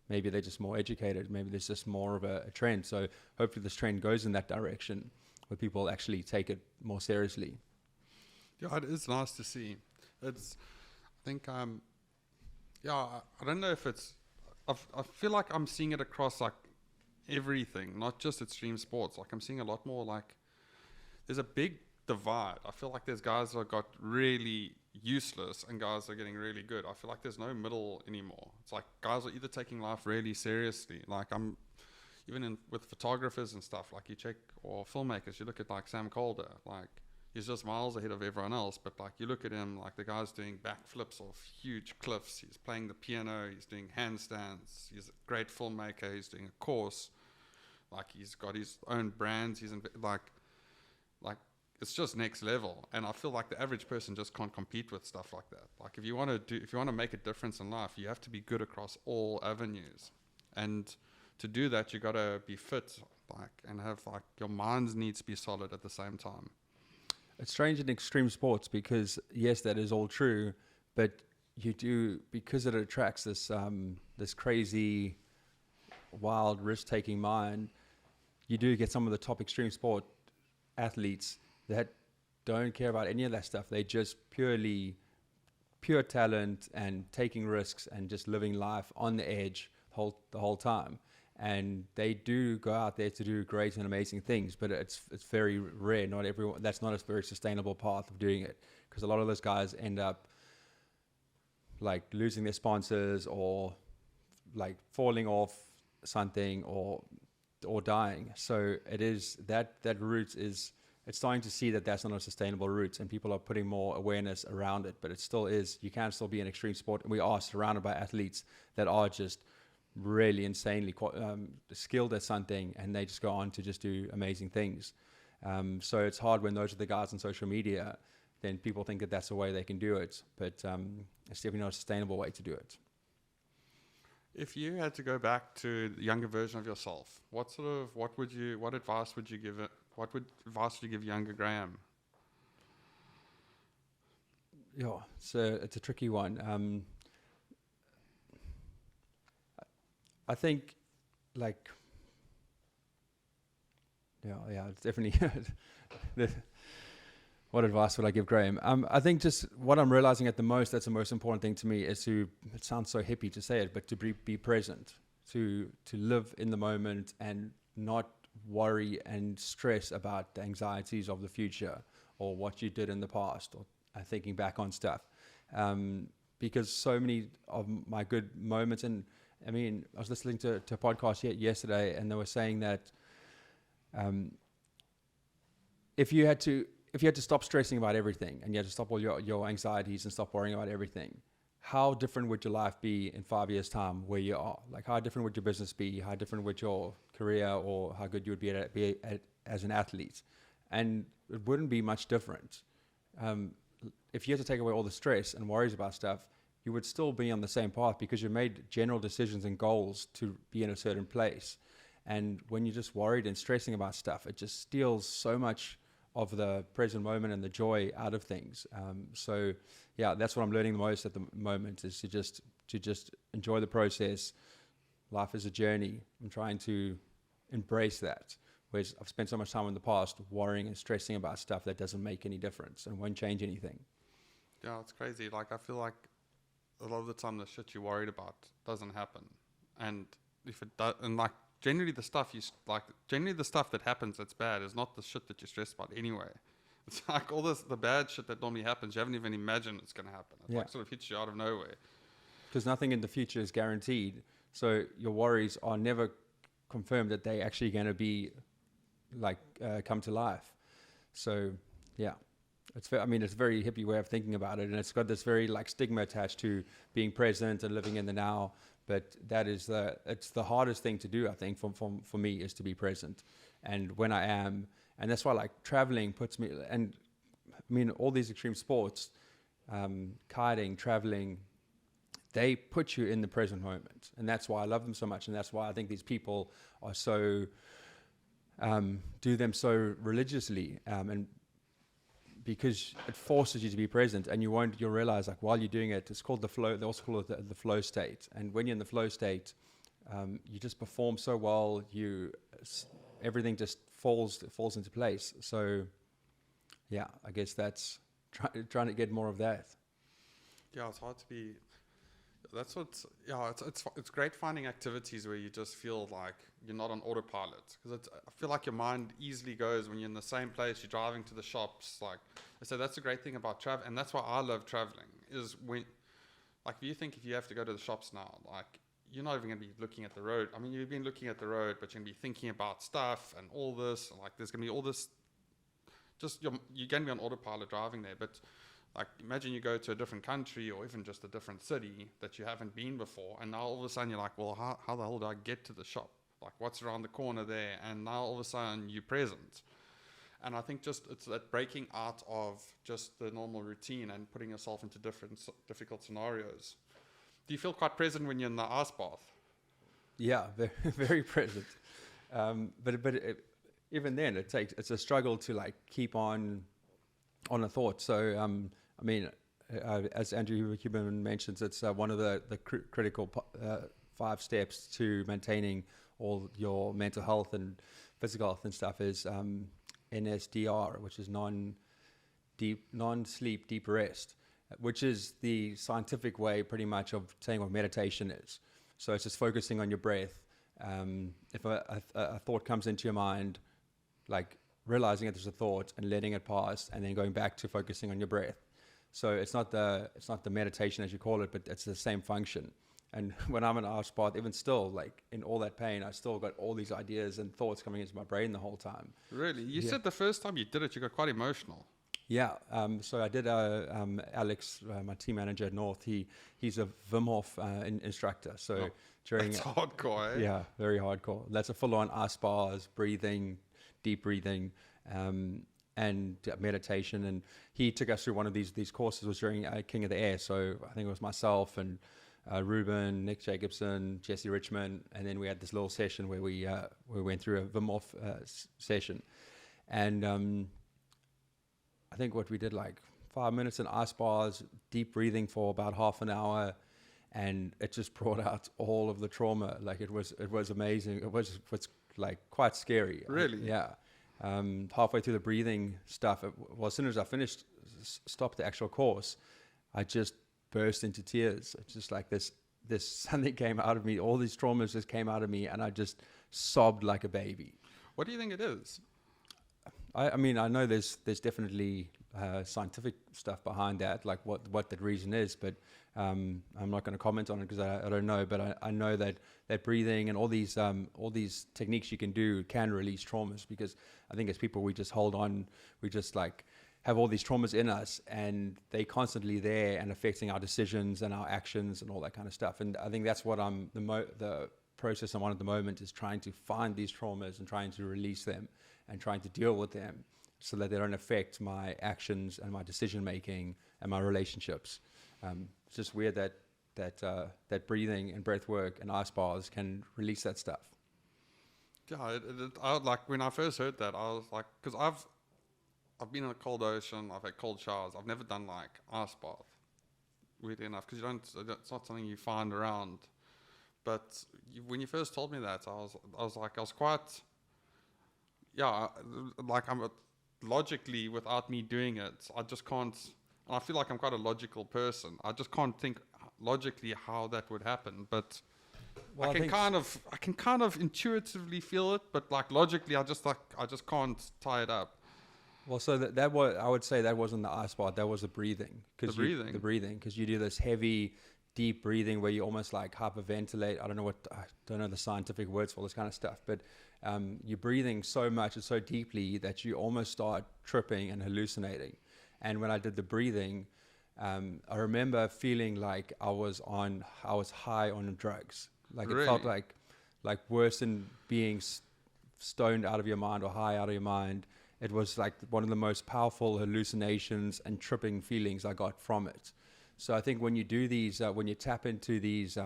maybe they're just more educated. Maybe there's just more of a trend. So hopefully this trend goes in that direction, where people actually take it more seriously. Yeah, it is nice to see. I think, I don't know if I feel like I'm seeing it across like everything, not just extreme sports. Like I'm seeing a lot more like there's a big divide. I feel like there's guys that got really useless and guys that are getting really good. I feel like there's no middle anymore. It's like guys are either taking life really seriously. Like I'm even with photographers and stuff, like you check, or filmmakers, you look at like Sam Calder, like he's just miles ahead of everyone else, but like you look at him, like the guy's doing backflips off huge cliffs, he's playing the piano, he's doing handstands, he's a great filmmaker, he's doing a course, like he's got his own brands, he's like it's just next level. And I feel like the average person just can't compete with stuff like that. Like if you want to make a difference in life, you have to be good across all avenues, and to do that you got to be fit, like, and have like your mind needs to be solid at the same time. It's strange in extreme sports, because yes, that is all true, but you do, because it attracts this crazy, wild, risk-taking mind. You do get some of the top extreme sport athletes that don't care about any of that stuff. They just pure talent and taking risks and just living life on the edge the whole time. And they do go out there to do great and amazing things, but it's very rare. Not everyone. That's not a very sustainable path of doing it, because a lot of those guys end up like losing their sponsors, or like falling off something, or dying. So it is that route is it's starting to see that that's not a sustainable route, and people are putting more awareness around it. But it still is. You can still be an extreme sport, and we are surrounded by athletes that are just really insanely skilled at something, and they just go on to just do amazing things. So it's hard when those are the guys on social media. Then people think that that's the way they can do it, but it's definitely not a sustainable way to do it. If you had to go back to the younger version of yourself, what advice would you give it? Advice would you give younger Graham? Yeah, it's a tricky one. I think, like, it's definitely. What advice would I give Graham? I think just what I'm realizing that's the most important thing to me is it sounds so hippie to say it, but to be present, to live in the moment and not worry and stress about the anxieties of the future or what you did in the past or thinking back on stuff. Because so many of my good moments, and I mean, I was listening to a podcast yesterday, and they were saying that if you had to stop stressing about everything and you had to stop all your anxieties and stop worrying about everything, how different would your life be in 5 years' time where you are? Like, how different would your business be? How different would your career, or how good you would be as an athlete? And it wouldn't be much different. If you had to take away all the stress and worries about stuff, you would still be on the same path because you made general decisions and goals to be in a certain place. And when you're just worried and stressing about stuff, it just steals so much of the present moment and the joy out of things. So yeah, that's what I'm learning the most at the moment, is to just enjoy the process. Life is a journey. I'm trying to embrace that. Whereas I've spent so much time in the past worrying and stressing about stuff that doesn't make any difference and won't change anything. Yeah, it's crazy. Like, I feel like a lot of the time the shit you're worried about doesn't happen. And if it does, and like, generally the stuff that happens that's bad is not the shit that you're stressed about anyway. It's like all the bad shit that normally happens, you haven't even imagined it's going to happen. It like sort of hits you out of nowhere. Because nothing in the future is guaranteed. So your worries are never confirmed that they actually going to be like come to life. So yeah, it's a very hippie way of thinking about it, and it's got this very like stigma attached to being present and living in the now. But that is it's the hardest thing to do, I think, for me, is to be present. And when I am, and that's why like traveling puts me, and I mean, all these extreme sports, kiting, traveling, they put you in the present moment. And that's why I love them so much. And that's why I think these people are so, do them so religiously. And because it forces you to be present, and you'll realize, like, while you're doing it, it's called the flow. They also call it the flow state. And when you're in the flow state, you just perform so well. Everything just falls into place. So, yeah, I guess that's trying to get more of that. Yeah, it's hard to be. That's what's. Yeah, it's great finding activities where you just feel like you're not on autopilot, because I feel like your mind easily goes when you're in the same place. You're driving to the shops, like I said. That's the great thing about travel, and that's why I love traveling. Is when, like, if you have to go to the shops now, like, you're not even going to be looking at the road. I mean, you've been looking at the road, but you're going to be thinking about stuff and all this. And like, there's going to be all this. Just you're going to be on autopilot driving there, but. Like, imagine you go to a different country or even just a different city that you haven't been before, and now all of a sudden you're like, well, how the hell do I get to the shop? Like, what's around the corner there? And now all of a sudden you're present. And I think just it's that breaking out of just the normal routine and putting yourself into difficult scenarios. Do you feel quite present when you're in the ice bath? Yeah, very, very present. Even then, it's a struggle to like keep on a thought. So I mean, as Andrew Huberman mentions, it's one of the critical 5 steps to maintaining all your mental health and physical health and stuff is NSDR, which is non-sleep deep rest, which is the scientific way pretty much of saying what meditation is. So it's just focusing on your breath. If a thought comes into your mind, like realizing it as a thought and letting it pass, and then going back to focusing on your breath. So it's not the meditation as you call it, but it's the same function. And when I'm in an ice bath, even still, like in all that pain, I still got all these ideas and thoughts coming into my brain the whole time. Really? You Yeah. said the first time you did it, you got quite emotional. Yeah, so I did. Alex, my team manager at North, he's a Wim Hof instructor. So during That's hardcore, eh? yeah, very hardcore. That's a full-on ice bars, breathing, deep breathing, and meditation. And he took us through one of these courses. It was during King of the Air. So I think it was myself and Ruben, Nick Jacobson, Jesse Richmond, and then we had this little session where we went through a Wim Hof session, and I think what we did, like 5 minutes in ice bars, deep breathing for about half an hour, and it just brought out all of the trauma. Like it was amazing. It was like quite scary. Really? Yeah. Halfway through the breathing stuff, well, as soon as I finished, stopped the actual course, I just burst into tears. It's just like this something came out of me. All these traumas just came out of me, and I just sobbed like a baby. What do you think it is? I mean, I know there's definitely scientific stuff behind that, like what that reason is, but I'm not going to comment on it because I don't know. But I know that breathing and all these techniques you can do can release traumas, because I think as people we just hold on, we just like have all these traumas in us, and they constantly there and affecting our decisions and our actions and all that kind of stuff. And I think that's what the process I'm on at the moment is trying to find these traumas and trying to release them and trying to deal with them so that they don't affect my actions and my decision making and my relationships. It's just weird that breathing and breath work and ice bars can release that stuff. Yeah, I like when I first heard that, I was like, because I've been in the cold ocean, I've had cold showers, I've never done like ice bath. Weirdly enough, because it's not something you find around. But when you first told me that, I was quite, yeah, like logically, without me doing it, I just can't. And I feel like I'm quite a logical person. I just can't think logically how that would happen. But Well, I can kind of intuitively feel it, but like logically, I just can't tie it up. Well, so that was, I would say that wasn't the ice bath, that was the breathing. The breathing? The breathing, because you do this heavy, deep breathing where you almost like hyperventilate. I don't know the scientific words for this kind of stuff, but you're breathing so much and so deeply that you almost start tripping and hallucinating. And when I did the breathing, I remember feeling like I was high on drugs. Like Really? It felt like worse than being stoned out of your mind or high out of your mind. It was like one of the most powerful hallucinations and tripping feelings I got from it. So I think when you do these, when you tap into these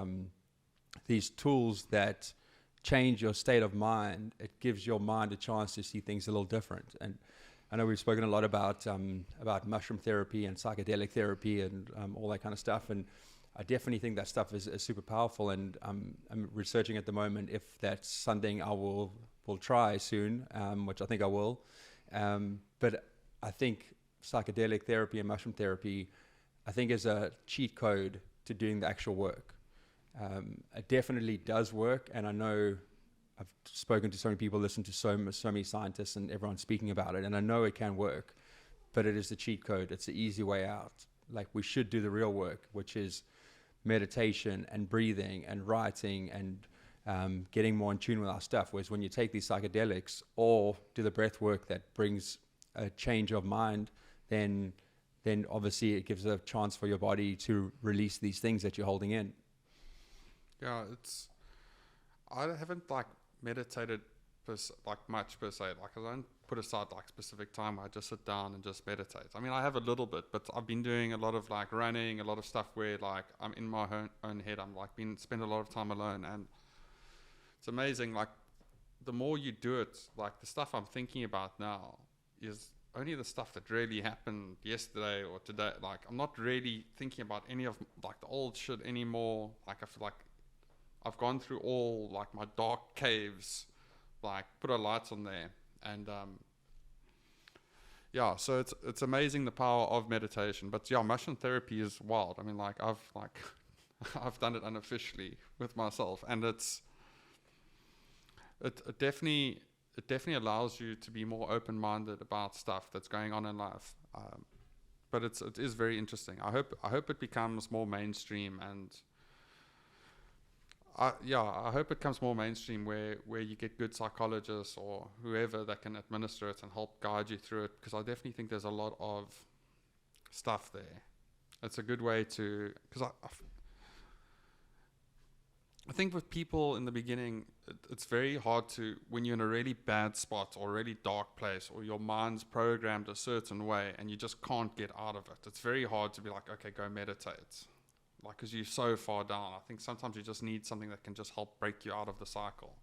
tools that change your state of mind, it gives your mind a chance to see things a little different. And I know we've spoken a lot about mushroom therapy and psychedelic therapy and all that kind of stuff. And I definitely think that stuff is super powerful. And I'm researching at the moment if that's something I will try soon, which I think I will. But I think psychedelic therapy and mushroom therapy, I think, is a cheat code to doing the actual work. It definitely does work, and I know I've spoken to so many people, listened to so many scientists, and everyone's speaking about it, and I know it can work, but it is the cheat code. It's the easy way out. Like, we should do the real work, which is meditation and breathing and writing and getting more in tune with our stuff. Whereas when you take these psychedelics or do the breath work that brings a change of mind, then obviously it gives a chance for your body to release these things that you're holding in. Yeah, I haven't like meditated much per se. Like, I don't put aside like specific time where I just sit down and just meditate. I mean, I have a little bit, but I've been doing a lot of like running, a lot of stuff where like I'm in my own head. I'm like spend a lot of time alone, and it's amazing. Like, the more you do it, like the stuff I'm thinking about now is only the stuff that really happened yesterday or today. Like, I'm not really thinking about any of like the old shit anymore. Like, I feel like I've gone through all like my dark caves, like put a light on there, and yeah. So it's amazing the power of meditation. But yeah, mushroom therapy is wild. I mean, like I've done it unofficially with myself, and it definitely allows you to be more open-minded about stuff that's going on in life. But it is very interesting. I hope it becomes more mainstream, and I hope it comes more mainstream where you get good psychologists or whoever that can administer it and help guide you through it, because I definitely think there's a lot of stuff there. It's a good way to, because I think with people in the beginning, it's very hard to, when you're in a really bad spot or a really dark place, or your mind's programmed a certain way and you just can't get out of it. It's very hard to be like, okay, go meditate. Like, because you're so far down. I think sometimes you just need something that can just help break you out of the cycle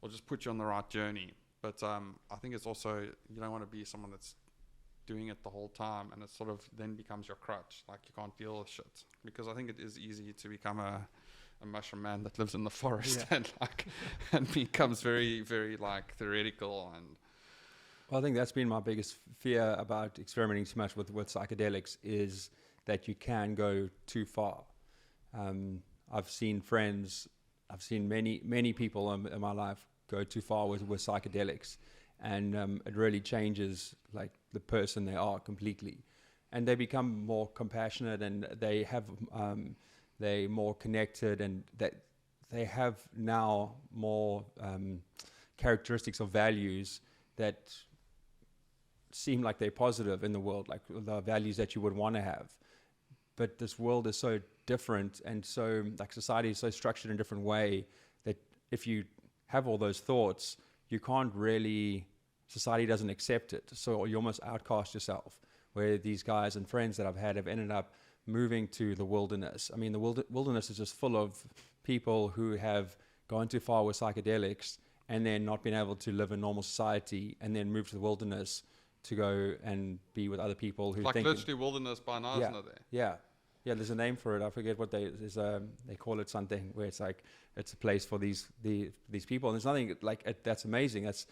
or just put you on the right journey. But I think it's also, you don't want to be someone that's doing it the whole time and it sort of then becomes your crutch. Like, you can't deal with shit. Because I think it is easy to become a mushroom man that lives in the forest and becomes very, very like theoretical. And Well, I think that's been my biggest fear about experimenting too much with psychedelics, is that you can go too far. I've seen many people in my life go too far with psychedelics, and it really changes like the person they are completely, and they become more compassionate, and they're more connected, and that they have now more characteristics or values that seem like they're positive in the world, like the values that you would want to have. But this world is so different, and so like society is so structured in a different way that if you have all those thoughts, you can't really, society doesn't accept it. So you almost outcast yourself, where these guys and friends that I've had have ended up moving to the wilderness. I mean, the wilderness is just full of people who have gone too far with psychedelics and then not been able to live in normal society, and then move to the wilderness to go and be with other people who like think literally wilderness by Nasna there. Yeah, there's a name for it. I forget what they call it something, where it's like it's a place for these people. And there's nothing like it, that's amazing. That's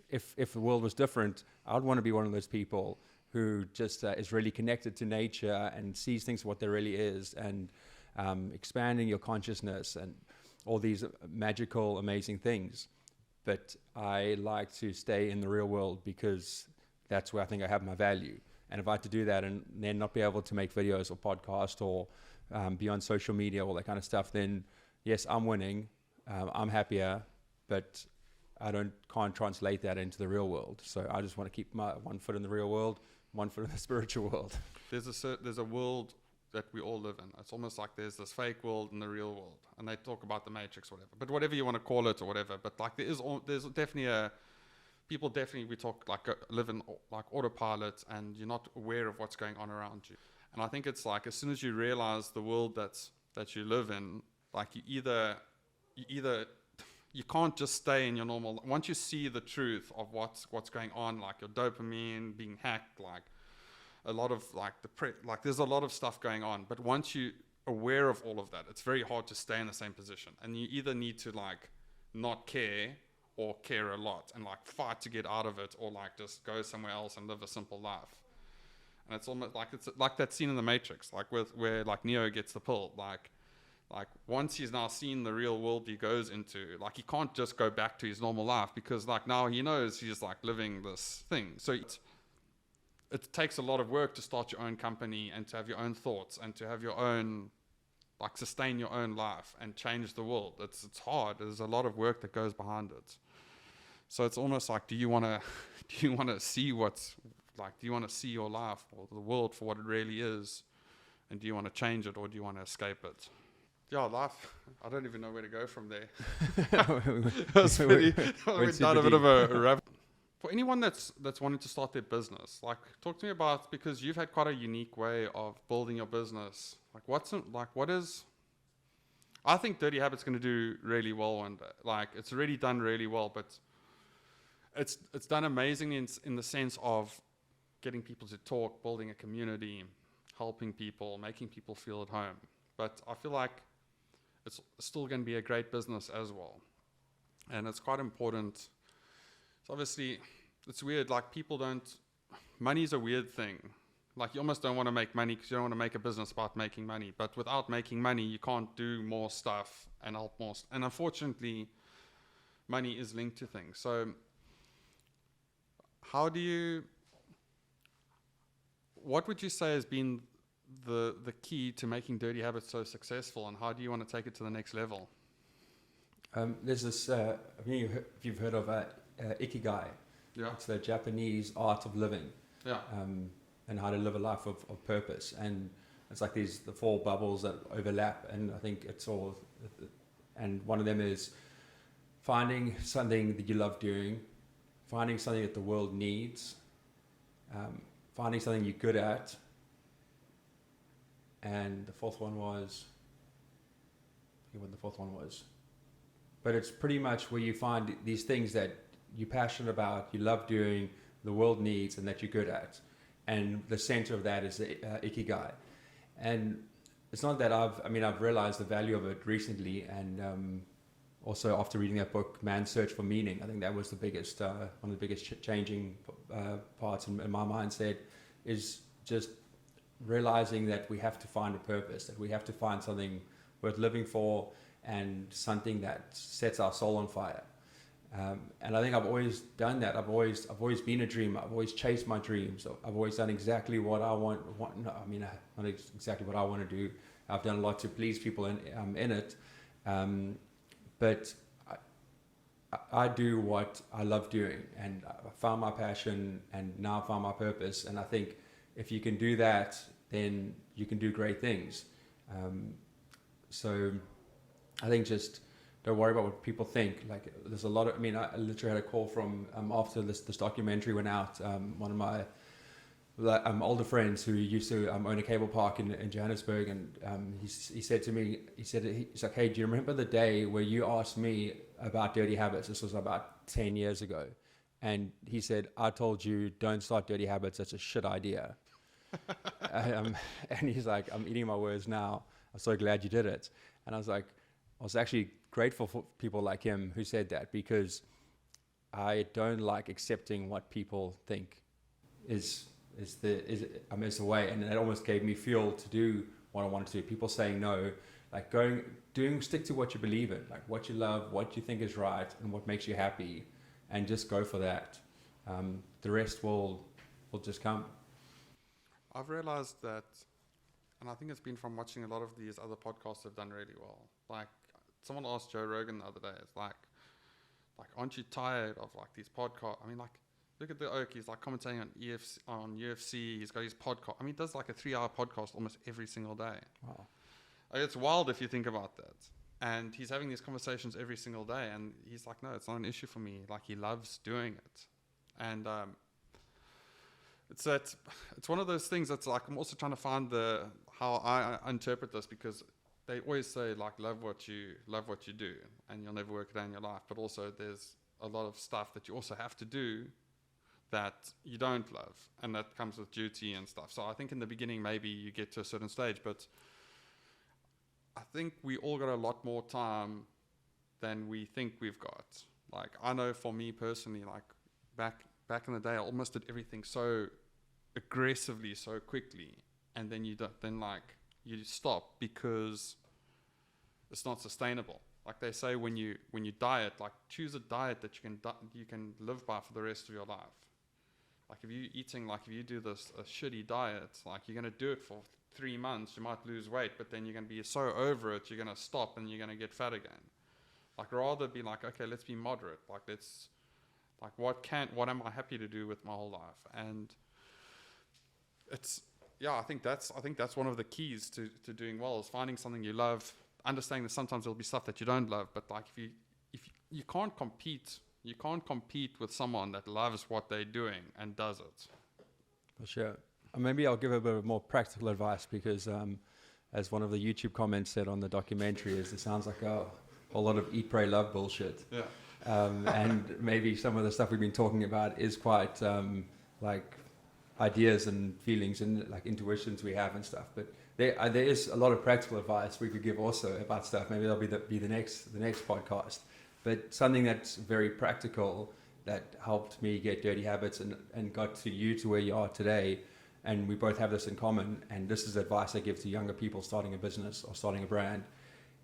if the world was different, I'd want to be one of those people who just is really connected to nature and sees things for what there really is, and expanding your consciousness and all these magical, amazing things. But I like to stay in the real world because that's where I think I have my value. And if I had to do that and then not be able to make videos or podcast or be on social media, all that kind of stuff, then yes, I'm winning. I'm happier, but I can't translate that into the real world. So I just want to keep my one foot in the real world, one foot in the spiritual world. There's a world that we all live in. It's almost like there's this fake world and the real world, and they talk about the Matrix or whatever. But whatever you want to call it or whatever. But like there's definitely people definitely, we talk like live in like autopilot, and you're not aware of what's going on around you. And I think it's like as soon as you realize the world that you live in, like you either you can't just stay in your normal. Once you see the truth of what's going on, like your dopamine being hacked, like a lot of like like there's a lot of stuff going on. But once you're aware of all of that, it's very hard to stay in the same position, and you either need to like not care or care a lot and like fight to get out of it, or like just go somewhere else and live a simple life. And it's almost like that scene in the Matrix, like where like Neo gets the pill, like once he's now seen the real world he goes into, like he can't just go back to his normal life, because like now he knows he's like living this thing. So it takes a lot of work to start your own company and to have your own thoughts and to have your own, like sustain your own life and change the world. It's hard. There's a lot of work that goes behind it. So it's almost like, do you want to see what's like, do you want to see your life or the world for what it really is? And do you want to change it, or do you want to escape it? Yeah, life. I don't even know where to go from there. We've done a bit of a rabbit. For anyone that's wanting to start their business, like talk to me about, because you've had quite a unique way of building your business. Like what is? I think Dirty Habit's going to do really well one day. Like it's already done really well, but it's done amazingly in the sense of getting people to talk, building a community, helping people, making people feel at home. But I feel like it's still going to be a great business as well. And it's quite important. So obviously, it's weird, like money's a weird thing. Like you almost don't want to make money because you don't want to make a business about making money. But without making money, you can't do more stuff and help more. And unfortunately, money is linked to things. So what would you say has been the key to making Dirty Habits so successful, and how do you want to take it to the next level? There's this, I mean, if you've heard of Ikigai. Yeah. It's the Japanese art of living. Yeah. And how to live a life of purpose. And it's like the 4 bubbles that overlap, and I think it's all, and one of them is finding something that you love doing, finding something that the world needs, finding something you're good at, and the 4th one was, I forget what the 4th one was, but it's pretty much where you find these things that you're passionate about, you love doing, the world needs, and that you're good at. And the center of that is the Ikigai. And it's not that I've realized the value of it recently, and also after reading that book, Man's Search for Meaning. I think that was the biggest, one of the biggest changing parts in my mindset, is just realizing that we have to find a purpose, that we have to find something worth living for, and something that sets our soul on fire. And I think I've always done that. I've always been a dreamer. I've always chased my dreams. I've always done exactly what I want. Not exactly what I want to do. I've done a lot to please people in it. But I do what I love doing, and I found my passion, and now I found my purpose. And I think if you can do that, then you can do great things. So I think just don't worry about what people think. Like, there's a lot of, I literally had a call from, after this documentary went out, one of my older friends who used to own a cable park in Johannesburg, and he said to me, he's like, hey, do you remember the day where you asked me about Dirty Habits? This was about 10 years ago. And he said, I told you, don't start Dirty Habits. That's a shit idea. And he's like, I'm eating my words now. I'm so glad you did it. And I was actually grateful for people like him who said that, because I don't like accepting what people think is the way, and it almost gave me fuel to do what I wanted to do. People saying no, like stick to what you believe in, like what you love, what you think is right, and what makes you happy, and just go for that. The rest will just come. I've realized that, and I think it's been from watching a lot of these other podcasts have done really well. Like, someone asked Joe Rogan the other day, it's like, aren't you tired of like these podcasts? I mean, like, look at the Oak. He's like commentating on UFC. He's got his podcast. I mean, he does like a 3-hour podcast almost every single day. Wow. It's wild if you think about that. And he's having these conversations every single day. And he's like, no, it's not an issue for me. Like, he loves doing it. And it's one of those things that's like, I'm also trying to find how I interpret this, because they always say, like, love what you do, and you'll never work a day in your life. But also there's a lot of stuff that you also have to do that you don't love, and that comes with duty and stuff. So I think in the beginning, maybe you get to a certain stage, but I think we all got a lot more time than we think we've got. Like, I know for me personally, like back in the day, I almost did everything so aggressively, so quickly, and then you stop because it's not sustainable. Like they say, when you diet, like, choose a diet that you can live by for the rest of your life. Like, if you do a shitty diet, like, you're going to do it for 3 months, you might lose weight, but then you're going to be so over it, you're going to stop and you're going to get fat again. Like, rather be like, okay, let's be moderate. Like, what am I happy to do with my whole life? And I think that's one of the keys to doing well, is finding something you love, understanding that sometimes there'll be stuff that you don't love, but like, if you can't compete with someone that loves what they're doing and does it. For sure. Maybe I'll give a bit of more practical advice, because as one of the YouTube comments said on the documentary, it sounds like a whole lot of eat, pray, love bullshit. Yeah. And maybe some of the stuff we've been talking about is quite like ideas and feelings and like intuitions we have and stuff. But there is a lot of practical advice we could give also about stuff. Maybe that'll be the next podcast. But something that's very practical that helped me get Dirty Habits and got to you to where you are today. And we both have this in common. And this is advice I give to younger people starting a business or starting a brand,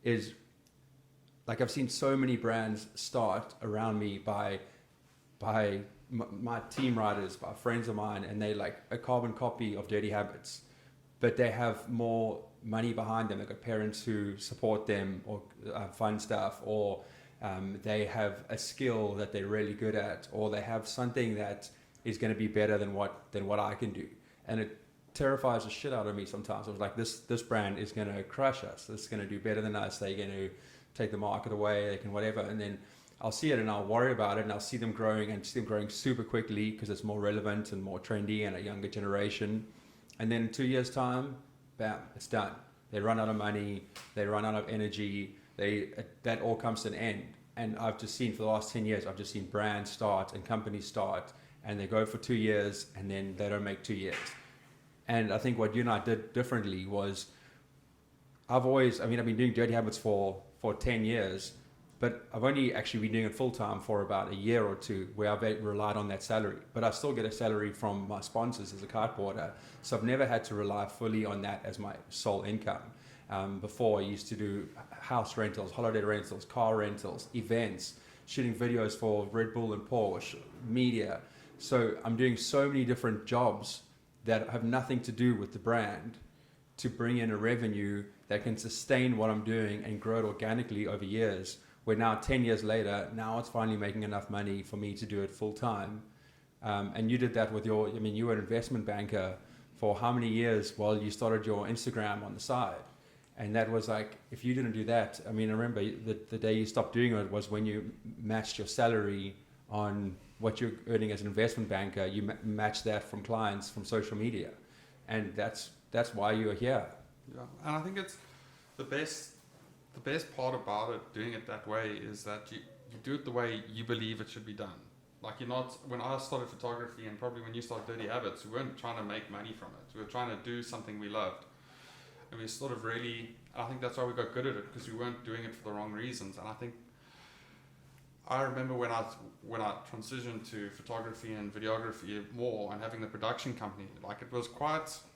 is like, I've seen so many brands start around me by my team writers, by friends of mine, and they like a carbon copy of Dirty Habits, but they have more money behind them. They've got parents who support them or fund stuff, or they have a skill that they're really good at, or they have something that is going to be better than what I can do. And it terrifies the shit out of me sometimes. I was like, this brand is going to crush us. It's going to do better than us. They're going to take the market away. They can whatever. And then I'll see it and I'll worry about it, and I'll see them growing and see them growing super quickly because it's more relevant and more trendy and a younger generation. And then in 2 years' time, bam, it's done. They run out of money. They run out of energy. That all comes to an end. And I've just seen for the last 10 years, I've just seen brands start and companies start, and they go for 2 years and then they don't make 2 years. And I think what you and I did differently was, I've been doing Dirty Habits for 10 years, but I've only actually been doing it full time for about a year or two, where I've relied on that salary. But I still get a salary from my sponsors as a cartboarder. So I've never had to rely fully on that as my sole income. Before I used to do house rentals, holiday rentals, car rentals, events, shooting videos for Red Bull and Porsche, media. So I'm doing so many different jobs that have nothing to do with the brand to bring in a revenue that can sustain what I'm doing and grow it organically over years. Where now 10 years later, now it's finally making enough money for me to do it full time. And you did that with you were an investment banker for how many years while you started your Instagram on the side? And that was like, if you didn't do that, I remember the day you stopped doing it was when you matched your salary on what you're earning as an investment banker. You matched that from clients from social media. And that's why you're here. Yeah, and I think it's the best part about it, doing it that way, is that you do it the way you believe it should be done. Like, you're not, when I started photography, and probably when you started Dirty Habits, we weren't trying to make money from it. We were trying to do something we loved. And we sort of really, I think that's why we got good at it, because we weren't doing it for the wrong reasons. And I remember when I transitioned to photography and videography more, and having the production company, like, it was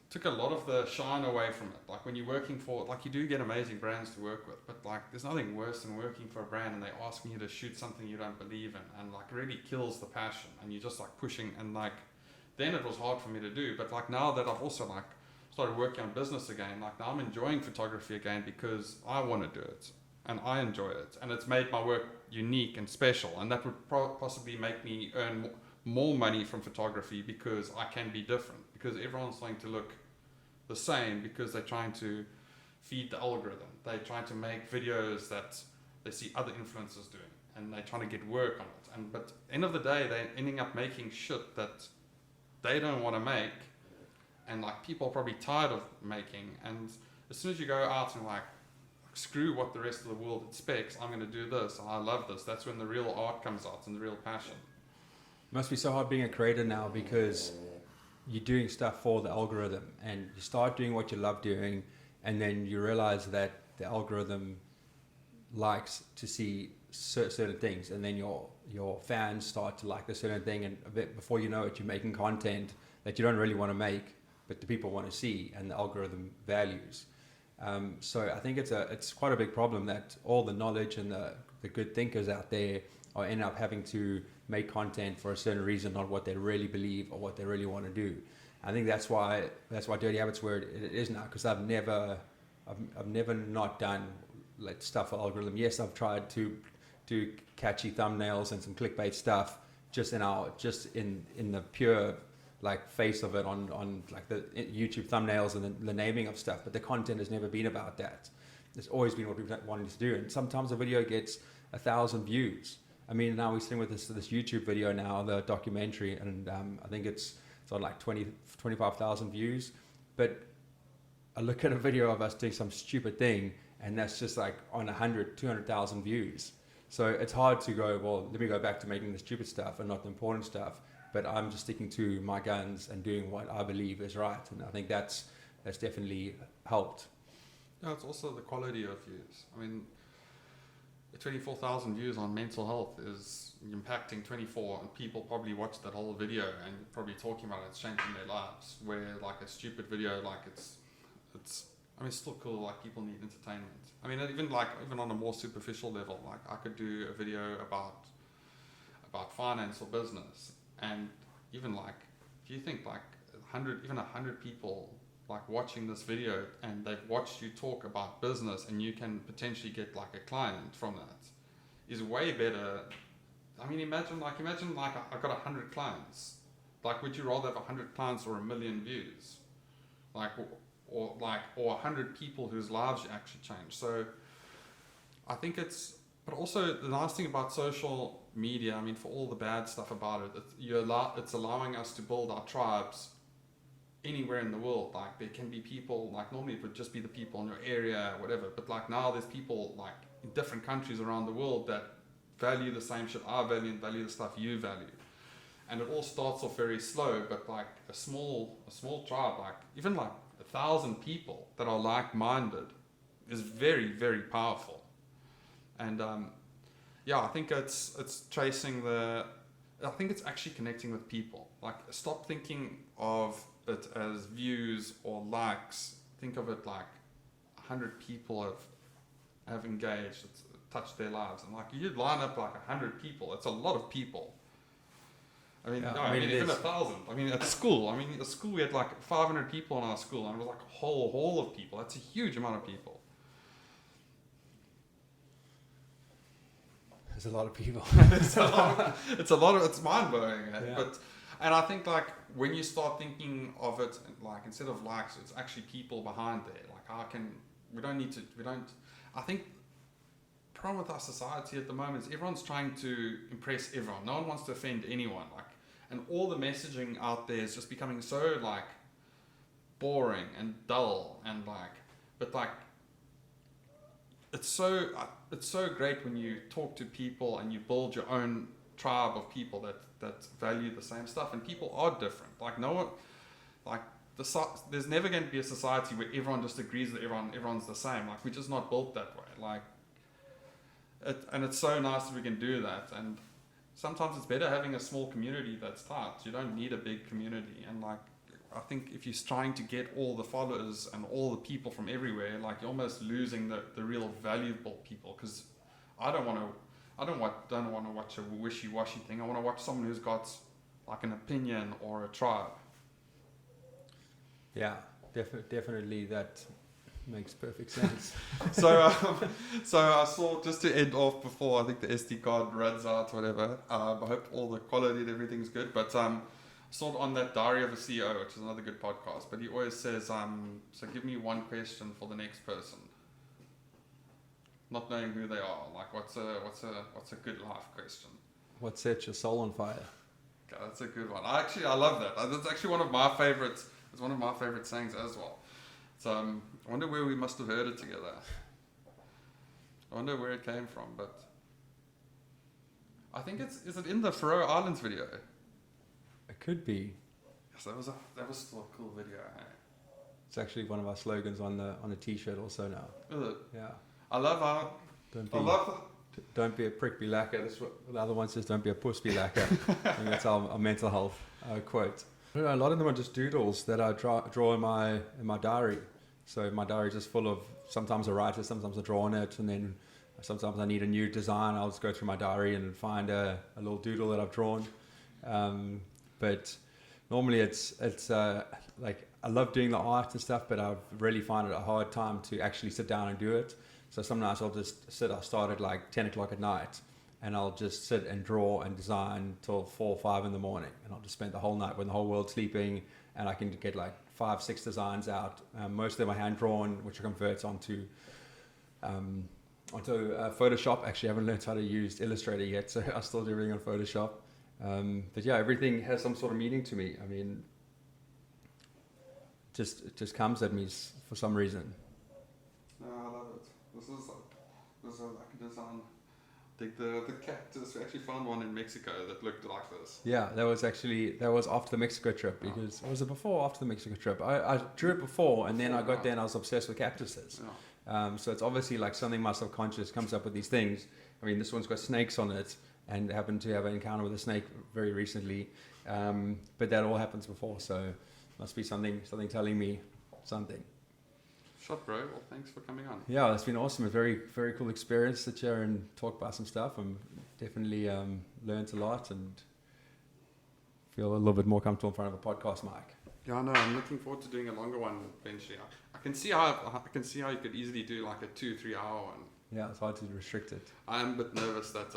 took a lot of the shine away from it. Like, when you're working for, like, you do get amazing brands to work with, but like, there's nothing worse than working for a brand and they asking you to shoot something you don't believe in, and like, really kills the passion, and you're just like pushing, and like, then it was hard for me to do. But like, now that I've also like started working on business again, like, now I'm enjoying photography again because I want to do it and I enjoy it, and it's made my work unique and special, and that would possibly make me earn more money from photography, because I can be different, because everyone's trying to look the same because they're trying to feed the algorithm. They're trying to make videos that they see other influencers doing, and they're trying to get work on it. But end of the day, they're ending up making shit that they don't want to make, and like, people are probably tired of making. And as soon as you go out and like, screw what the rest of the world expects, I'm going to do this, and I love this, that's when the real art comes out and the real passion. It must be so hard being a creator now, because you're doing stuff for the algorithm, and you start doing what you love doing, and then you realize that the algorithm likes to see certain things, and then your fans start to like the certain thing, and a bit before you know it, you're making content that you don't really want to make, but the people want to see, and the algorithm values. So I think it's quite a big problem that all the knowledge and the good thinkers out there are end up having to make content for a certain reason, not what they really believe or what they really want to do. I think that's why Dirty Habits where it is now, because I've never not done like stuff for algorithm. Yes, I've tried to do catchy thumbnails and some clickbait stuff just in the pure like face of it on like the YouTube thumbnails and the naming of stuff, but the content has never been about that. It's always been what we've wanted to do, and sometimes a video gets 1,000 views. Now we're sitting with this YouTube video now, the documentary, and I think it's on like 25,000 views. But I look at a video of us doing some stupid thing, and that's just like on 200,000 views. So it's hard to go, well, let me go back to making the stupid stuff and not the important stuff. But I'm just sticking to my guns and doing what I believe is right, and I think that's definitely helped. Yeah, it's also the quality of views. 24,000 views on mental health is impacting 24, and people probably watch that whole video and probably talking about it, it's changing their lives. Where like a stupid video, like it's still cool. Like, people need entertainment. Even on a more superficial level, like I could do a video about finance or business, and even like if you think like 100 people like watching this video and they've watched you talk about business and you can potentially get like a client from that is way better. I mean, imagine like I got 100 clients. Like, would you rather have 100 clients or 1 million views? Like, or 100 people whose lives you actually change. So I think but also the nice thing about social media, I mean, for all the bad stuff about it, it's allowing us to build our tribes anywhere in the world. Like, there can be people, like normally it would just be the people in your area, whatever, but like now there's people like in different countries around the world that value the same shit I value and value the stuff you value. And it all starts off very slow, but like a small tribe, like even like 1,000 people that are like-minded is very, very powerful. And I think it's tracing I think it's actually connecting with people. Like, stop thinking of it as views or likes. Think of it like 100 people have engaged, it's touched their lives. And like, you line up like 100 people, it's a lot of people. I mean, even 1,000. I mean, at school we had like 500 people in our school, and it was like a whole hall of people. That's a huge amount of people. There's a lot of people. It's mind-blowing. Yeah. And I think like when you start thinking of it like instead of likes, it's actually people behind there. Like, I think the problem with our society at the moment is everyone's trying to impress everyone. No one wants to offend anyone. Like, and all the messaging out there is just becoming so like boring and dull and like, but like it's so great when you talk to people and you build your own tribe of people that value the same stuff, and people are different. Like, no one, like there's never going to be a society where everyone just agrees that everyone's the same. Like, we're just not built that way. Like, and it's so nice that we can do that. And sometimes it's better having a small community that's tight. You don't need a big community. And like, I think if you're trying to get all the followers and all the people from everywhere, like, you're almost losing the real valuable people. Because I don't want to watch a wishy-washy thing. I want to watch someone who's got like an opinion or a tribe. Yeah, definitely that makes perfect sense. So I saw, just to end off before I think the SD card runs out, whatever. I hope all the quality and everything's good. But I saw on that Diary of a CEO, which is another good podcast. But he always says, so give me one question for the next person. Not knowing who they are, like what's a good life question? What sets your soul on fire? Okay, that's a good one. I love that. That's actually one of my favorites. It's one of my favorite sayings as well. So I wonder where we must have heard it together. I wonder where it came from, but I think is it in the Faroe Islands video? It could be. Yes, that was still a cool video. Eh? It's actually one of our slogans on a t-shirt also now. Is it? Yeah. I love how. Don't be a prick, be lacquer. That's what the other one says. Don't be a puss, be lacquer. And that's our mental health quote. I don't know, a lot of them are just doodles that I draw in my diary. So my diary is just full of, sometimes I write it, sometimes I draw on it, and then sometimes I need a new design. I'll just go through my diary and find a little doodle that I've drawn. But normally it's like, I love doing the art and stuff, but I really find it a hard time to actually sit down and do it. So some nights I'll start at like 10 o'clock at night, and I'll just sit and draw and design till 4 or 5 in the morning. And I'll just spend the whole night when the whole world's sleeping, and I can get like 5-6 designs out. Most of them are hand drawn, which I convert onto Photoshop. Actually, I haven't learned how to use Illustrator yet, so I still do everything on Photoshop. But yeah, everything has some sort of meaning to me. I mean, it just comes at me for some reason. No, I love it. This is like a design. I think the cactus, we actually found one in Mexico that looked like this. Yeah, that was after the Mexico trip, because was it before or after the Mexico trip? I drew it before, and then I got there and I was obsessed with cactuses. Yeah. So it's obviously like something my subconscious comes up with these things. I mean, this one's got snakes on it, and happened to have an encounter with a snake very recently. But that all happens before, so must be something telling me something. Shot, bro. Well, thanks for coming on. Yeah, it's been awesome. A very, very cool experience. Sit here and talk about some stuff. I'm definitely learned a lot and feel a little bit more comfortable in front of a podcast mic. Yeah, no, I'm looking forward to doing a longer one eventually. I can see how you could easily do like a 2-3 hour one. Yeah, it's hard to restrict it. I'm a bit nervous that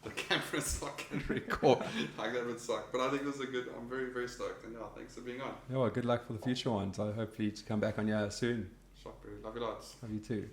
the camera's not going to record. Like that would suck. But I think this is a good. I'm very very stoked. And yeah, thanks for being on. Yeah, well, good luck for the future ones. I hope you to come back on here soon. Shop, bro. Love you lots. Love you too.